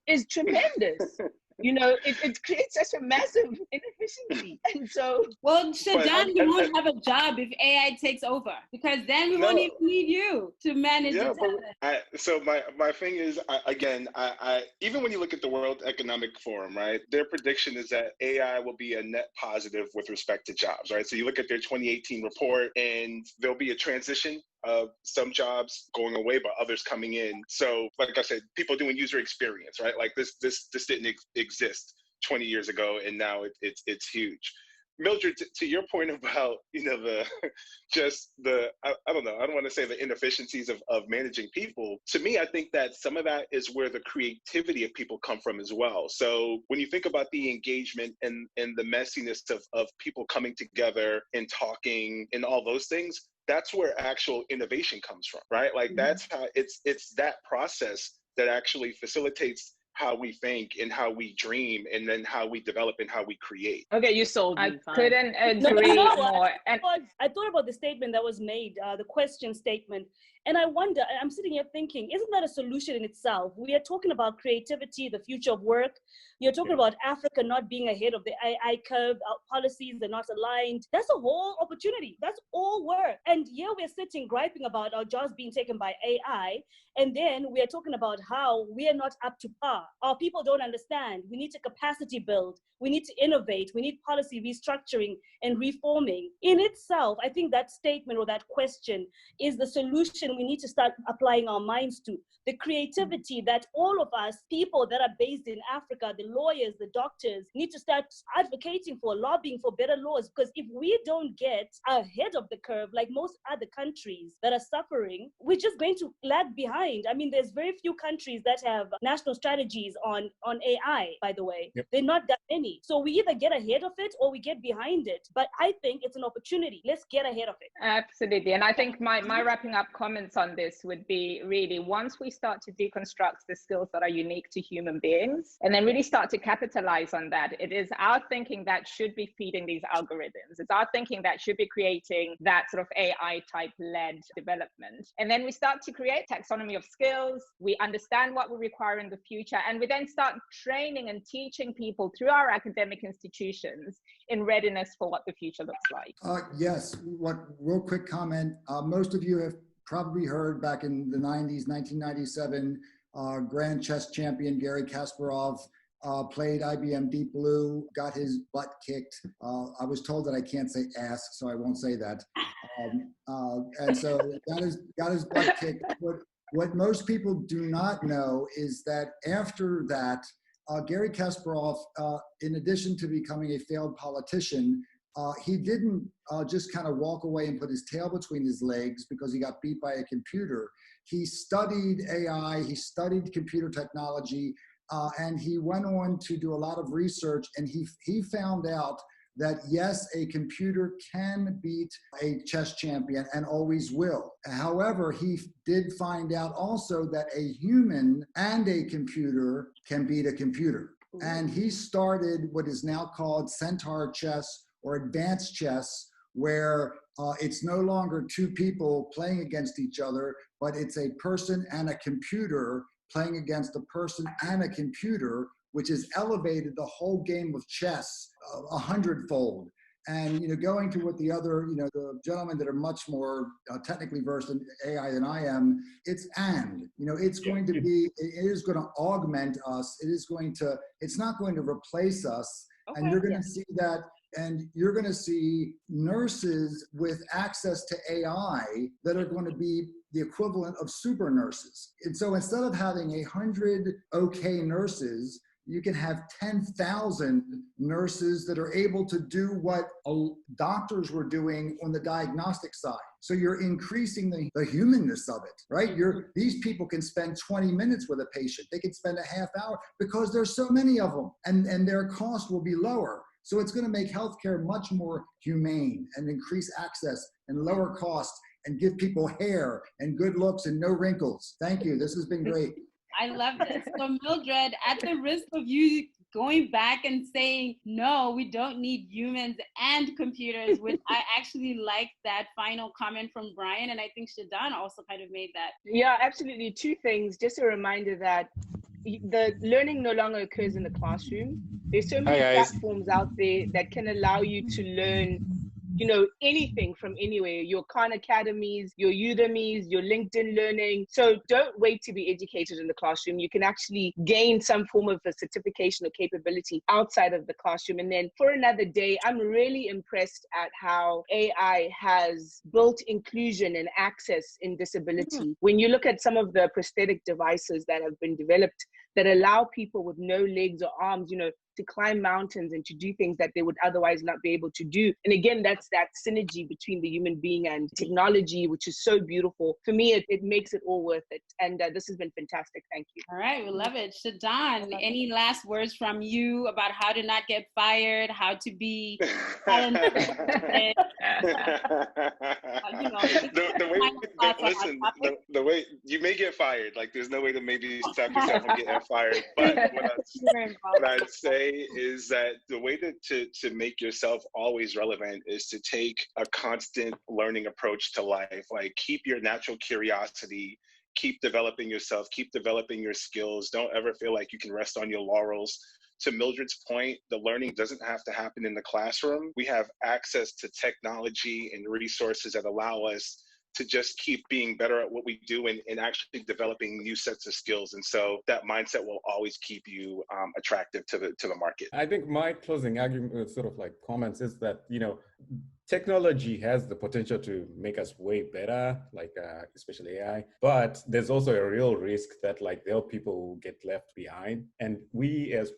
is tremendous. You know, it creates such a massive inefficiency. And so... Well, Shadan, you won't have a job if AI takes over, because then we won't even need you to manage the talent. So my thing is, even when you look at the World Economic Forum, right, their prediction is that AI will be a net positive with respect to jobs, right? So you look at their 2018 report, and there'll be a transition of some jobs going away, but others coming in. So, like I said, people doing user experience, right? Like this didn't exist 20 years ago, and now it's huge. Mildred, to your point about, you know, I don't know, I don't want to say the inefficiencies of managing people. To me, I think that some of that is where the creativity of people come from as well. So when you think about the engagement and the messiness of people coming together and talking and all those things, that's where actual innovation comes from, right? Like that's how it's that process that actually facilitates how we think and how we dream, and then how we develop and how we create. Okay, you sold me. I couldn't agree more. I thought about the statement that was made, the question statement. And I wonder, I'm sitting here thinking, isn't that a solution in itself? We are talking about creativity, the future of work. You're talking about Africa not being ahead of the AI curve, our policies are not aligned. That's a whole opportunity. That's all work. And here we're sitting griping about our jobs being taken by AI. And then we are talking about how we are not up to par. Our people don't understand. We need to capacity build. We need to innovate. We need policy restructuring and reforming. In itself, I think that statement or that question is the solution we need to start applying our minds to. The creativity that all of us, people that are based in Africa, the lawyers, the doctors, need to start advocating for, lobbying for better laws. Because if we don't get ahead of the curve, like most other countries that are suffering, we're just going to lag behind. I mean, there's very few countries that have national strategies on AI, by the way. Yep. They're not that many. So we either get ahead of it or we get behind it. But I think it's an opportunity. Let's get ahead of it. Absolutely. And I think my wrapping up comments on this would be really, once we start to deconstruct the skills that are unique to human beings, and then really start to capitalize on that, it is our thinking that should be feeding these algorithms. It's our thinking that should be creating that sort of AI type led development. And then we start to create taxonomy of skills. We understand what we require in the future, and we then start training and teaching people through our academic institutions in readiness for what the future looks like. Yes, real quick comment. Most of you have probably heard back in the 90s, 1997, Grand Chess champion Garry Kasparov played IBM Deep Blue, got his butt kicked. I was told that I can't say ass, so I won't say that. And so got his butt kicked. What most people do not know is that after that, Garry Kasparov, in addition to becoming a failed politician, he didn't just kind of walk away and put his tail between his legs because he got beat by a computer. He studied AI, he studied computer technology, and he went on to do a lot of research, and he found out that yes, a computer can beat a chess champion and always will. However, he did find out also that a human and a computer can beat a computer. And he started what is now called centaur chess or advanced chess, where it's no longer two people playing against each other, but it's a person and a computer playing against a person and a computer, which has elevated the whole game of chess 100-fold. And, you know, going to what the other, you know, the gentlemen that are much more technically versed in AI than I am, it's going to be, it is going to augment us. It's not going to replace us. Okay. And you're going to see that, and you're going to see nurses with access to AI that are going to be the equivalent of super nurses. And so instead of having 100 okay nurses, you can have 10,000 nurses that are able to do what doctors were doing on the diagnostic side. So you're increasing the humanness of it, right? These people can spend 20 minutes with a patient. They can spend a half hour because there's so many of them, and their cost will be lower. So it's going to make healthcare much more humane and increase access and lower costs and give people hair and good looks and no wrinkles. Thank you. This has been great. I love this. So Mildred, at the risk of you going back and saying, no, we don't need humans and computers, which I actually like that final comment from Brian. And I think Shadan also kind of made that. Yeah, absolutely. Two things. Just a reminder that the learning no longer occurs in the classroom. There's so many platforms out there that can allow you to learn, you know, anything from anywhere, your Khan Academies, your Udemy's, your LinkedIn Learning. So don't wait to be educated in the classroom. You can actually gain some form of a certification or capability outside of the classroom. And then for another day, I'm really impressed at how AI has built inclusion and access in disability. When you look at some of the prosthetic devices that have been developed that allow people with no legs or arms, you know, to climb mountains and to do things that they would otherwise not be able to do. And again, that's that synergy between the human being and technology, which is so beautiful. For me, it makes it all worth it. And this has been fantastic. Thank you. All right, we love it. Shadan, any last words from you about how to not get fired, how to be talented? The way you may get fired, like there's no way to maybe stop yourself from getting fired. But what I'd say is that the way to make yourself always relevant is to take a constant learning approach to life. Like keep your natural curiosity, keep developing yourself, keep developing your skills. Don't ever feel like you can rest on your laurels. To Mildred's point, the learning doesn't have to happen in the classroom. We have access to technology and resources that allow us to just keep being better at what we do and actually developing new sets of skills. And so that mindset will always keep you attractive to the market. I think my closing argument, sort of like comments, is that, you know, technology has the potential to make us way better, like especially AI, but there's also a real risk that like there are people who get left behind. And we as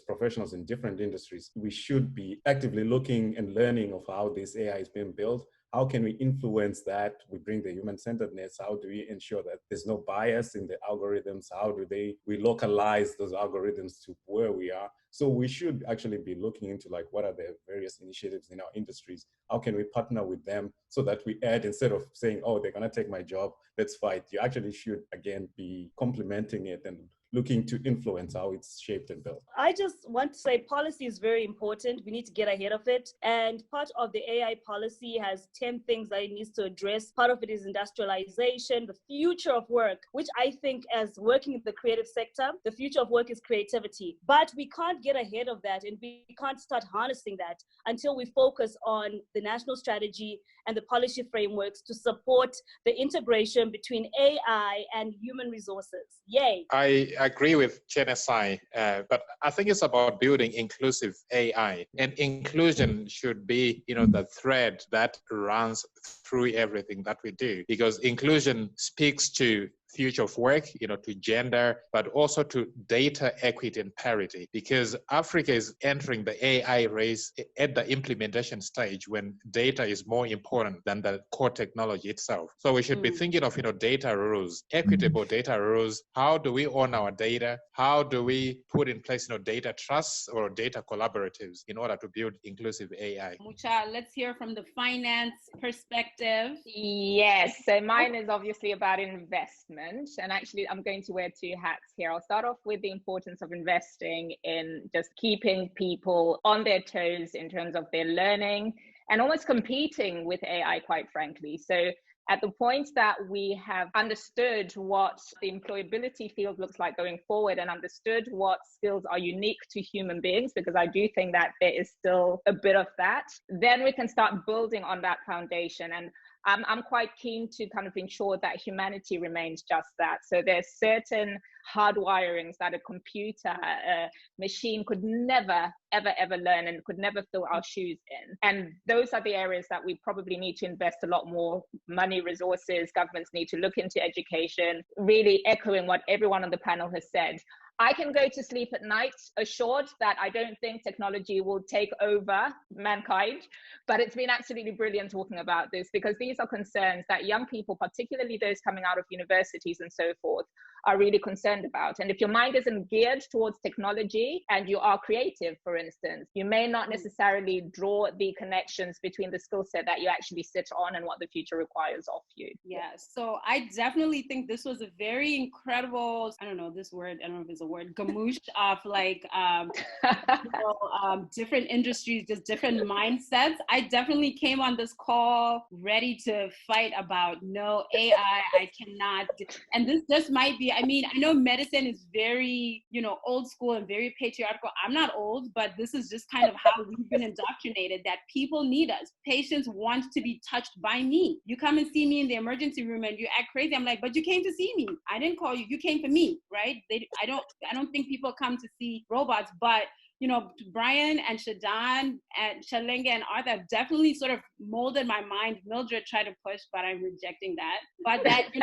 professionals in different industries, we should be actively looking and learning of how this AI is being built. How can we influence that? We bring the human-centeredness. How do we ensure that there's no bias in the algorithms? How do we localize those algorithms to where we are? So we should actually be looking into like, what are the various initiatives in our industries? How can we partner with them so that we add, instead of saying, oh, they're gonna take my job, let's fight. You actually should, again, be complementing it and looking to influence how it's shaped and built. I just want to say policy is very important. We need to get ahead of it. And part of the AI policy has 10 things that it needs to address. Part of it is industrialization, the future of work, which I think as working in the creative sector, the future of work is creativity. But we can't get ahead of that and we can't start harnessing that until we focus on the national strategy and the policy frameworks to support the integration between AI and human resources. Yay. I agree with Chenesai, but I think it's about building inclusive AI, and inclusion should be, you know, the thread that runs through everything that we do, because inclusion speaks to future of work, to gender, but also to data equity and parity, because Africa is entering the AI race at the implementation stage when data is more important than the core technology itself. So we should be thinking of, data rules, equitable data rules. How do we own our data? How do we put in place, data trusts or data collaboratives in order to build inclusive AI? Mucha, let's hear from the finance perspective. Yes, so mine is obviously about investment. And actually, I'm going to wear two hats here. I'll start off with the importance of investing in just keeping people on their toes in terms of their learning and almost competing with AI, quite frankly. So at the point that we have understood what the employability field looks like going forward and understood what skills are unique to human beings, because I do think that there is still a bit of that, then we can start building on that foundation. And I'm quite keen to kind of ensure that humanity remains just that. So there's certain hardwirings that a computer, a machine could never, ever learn and could never fill our shoes in. And those are the areas that we probably need to invest a lot more money, resources. Governments need to look into education, really echoing what everyone on the panel has said. I can go to sleep at night assured that I don't think technology will take over mankind, but it's been absolutely brilliant talking about this, because these are concerns that young people, particularly those coming out of universities and so forth, are really concerned about. And if your mind isn't geared towards technology and you are creative, for instance, you may not necessarily draw the connections between the skill set that you actually sit on and what the future requires of you. Yeah, so I definitely think this was a very incredible, I don't know this word, I don't know if it's a word, gamoosh of like different industries, just different mindsets. I definitely came on this call ready to fight about no AI, I cannot. And this just might be, I mean, I know medicine is very, old school and very patriarchal. I'm not old, but this is just kind of how we've been indoctrinated, that people need us. Patients want to be touched by me. You come and see me in the emergency room and you act crazy. I'm like, but you came to see me. I didn't call you. You came for me, right? I don't think people come to see robots, but Brian and Shadan and Chelenge and Arthur have definitely sort of molded my mind. Mildred tried to push, but I'm rejecting that. But that,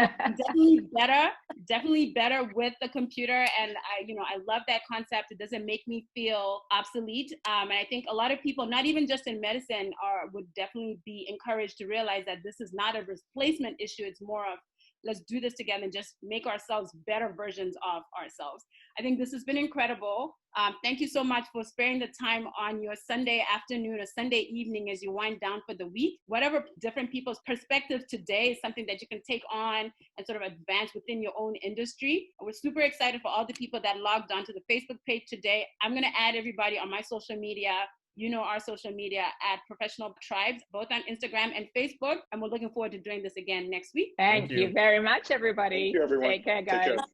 definitely better with the computer. And I love that concept. It doesn't make me feel obsolete. And I think a lot of people, not even just in medicine, would definitely be encouraged to realize that this is not a replacement issue. It's more of, let's do this together and just make ourselves better versions of ourselves. I think this has been incredible. Thank you so much for sparing the time on your Sunday afternoon or Sunday evening as you wind down for the week. Whatever different people's perspective today is something that you can take on and sort of advance within your own industry. We're super excited for all the people that logged onto the Facebook page today. I'm going to add everybody on my social media. Our social media at Professional Tribes, both on Instagram and Facebook. And we're looking forward to doing this again next week. Thank you very much, everybody. Thank you, everyone. Take care, guys. Take care.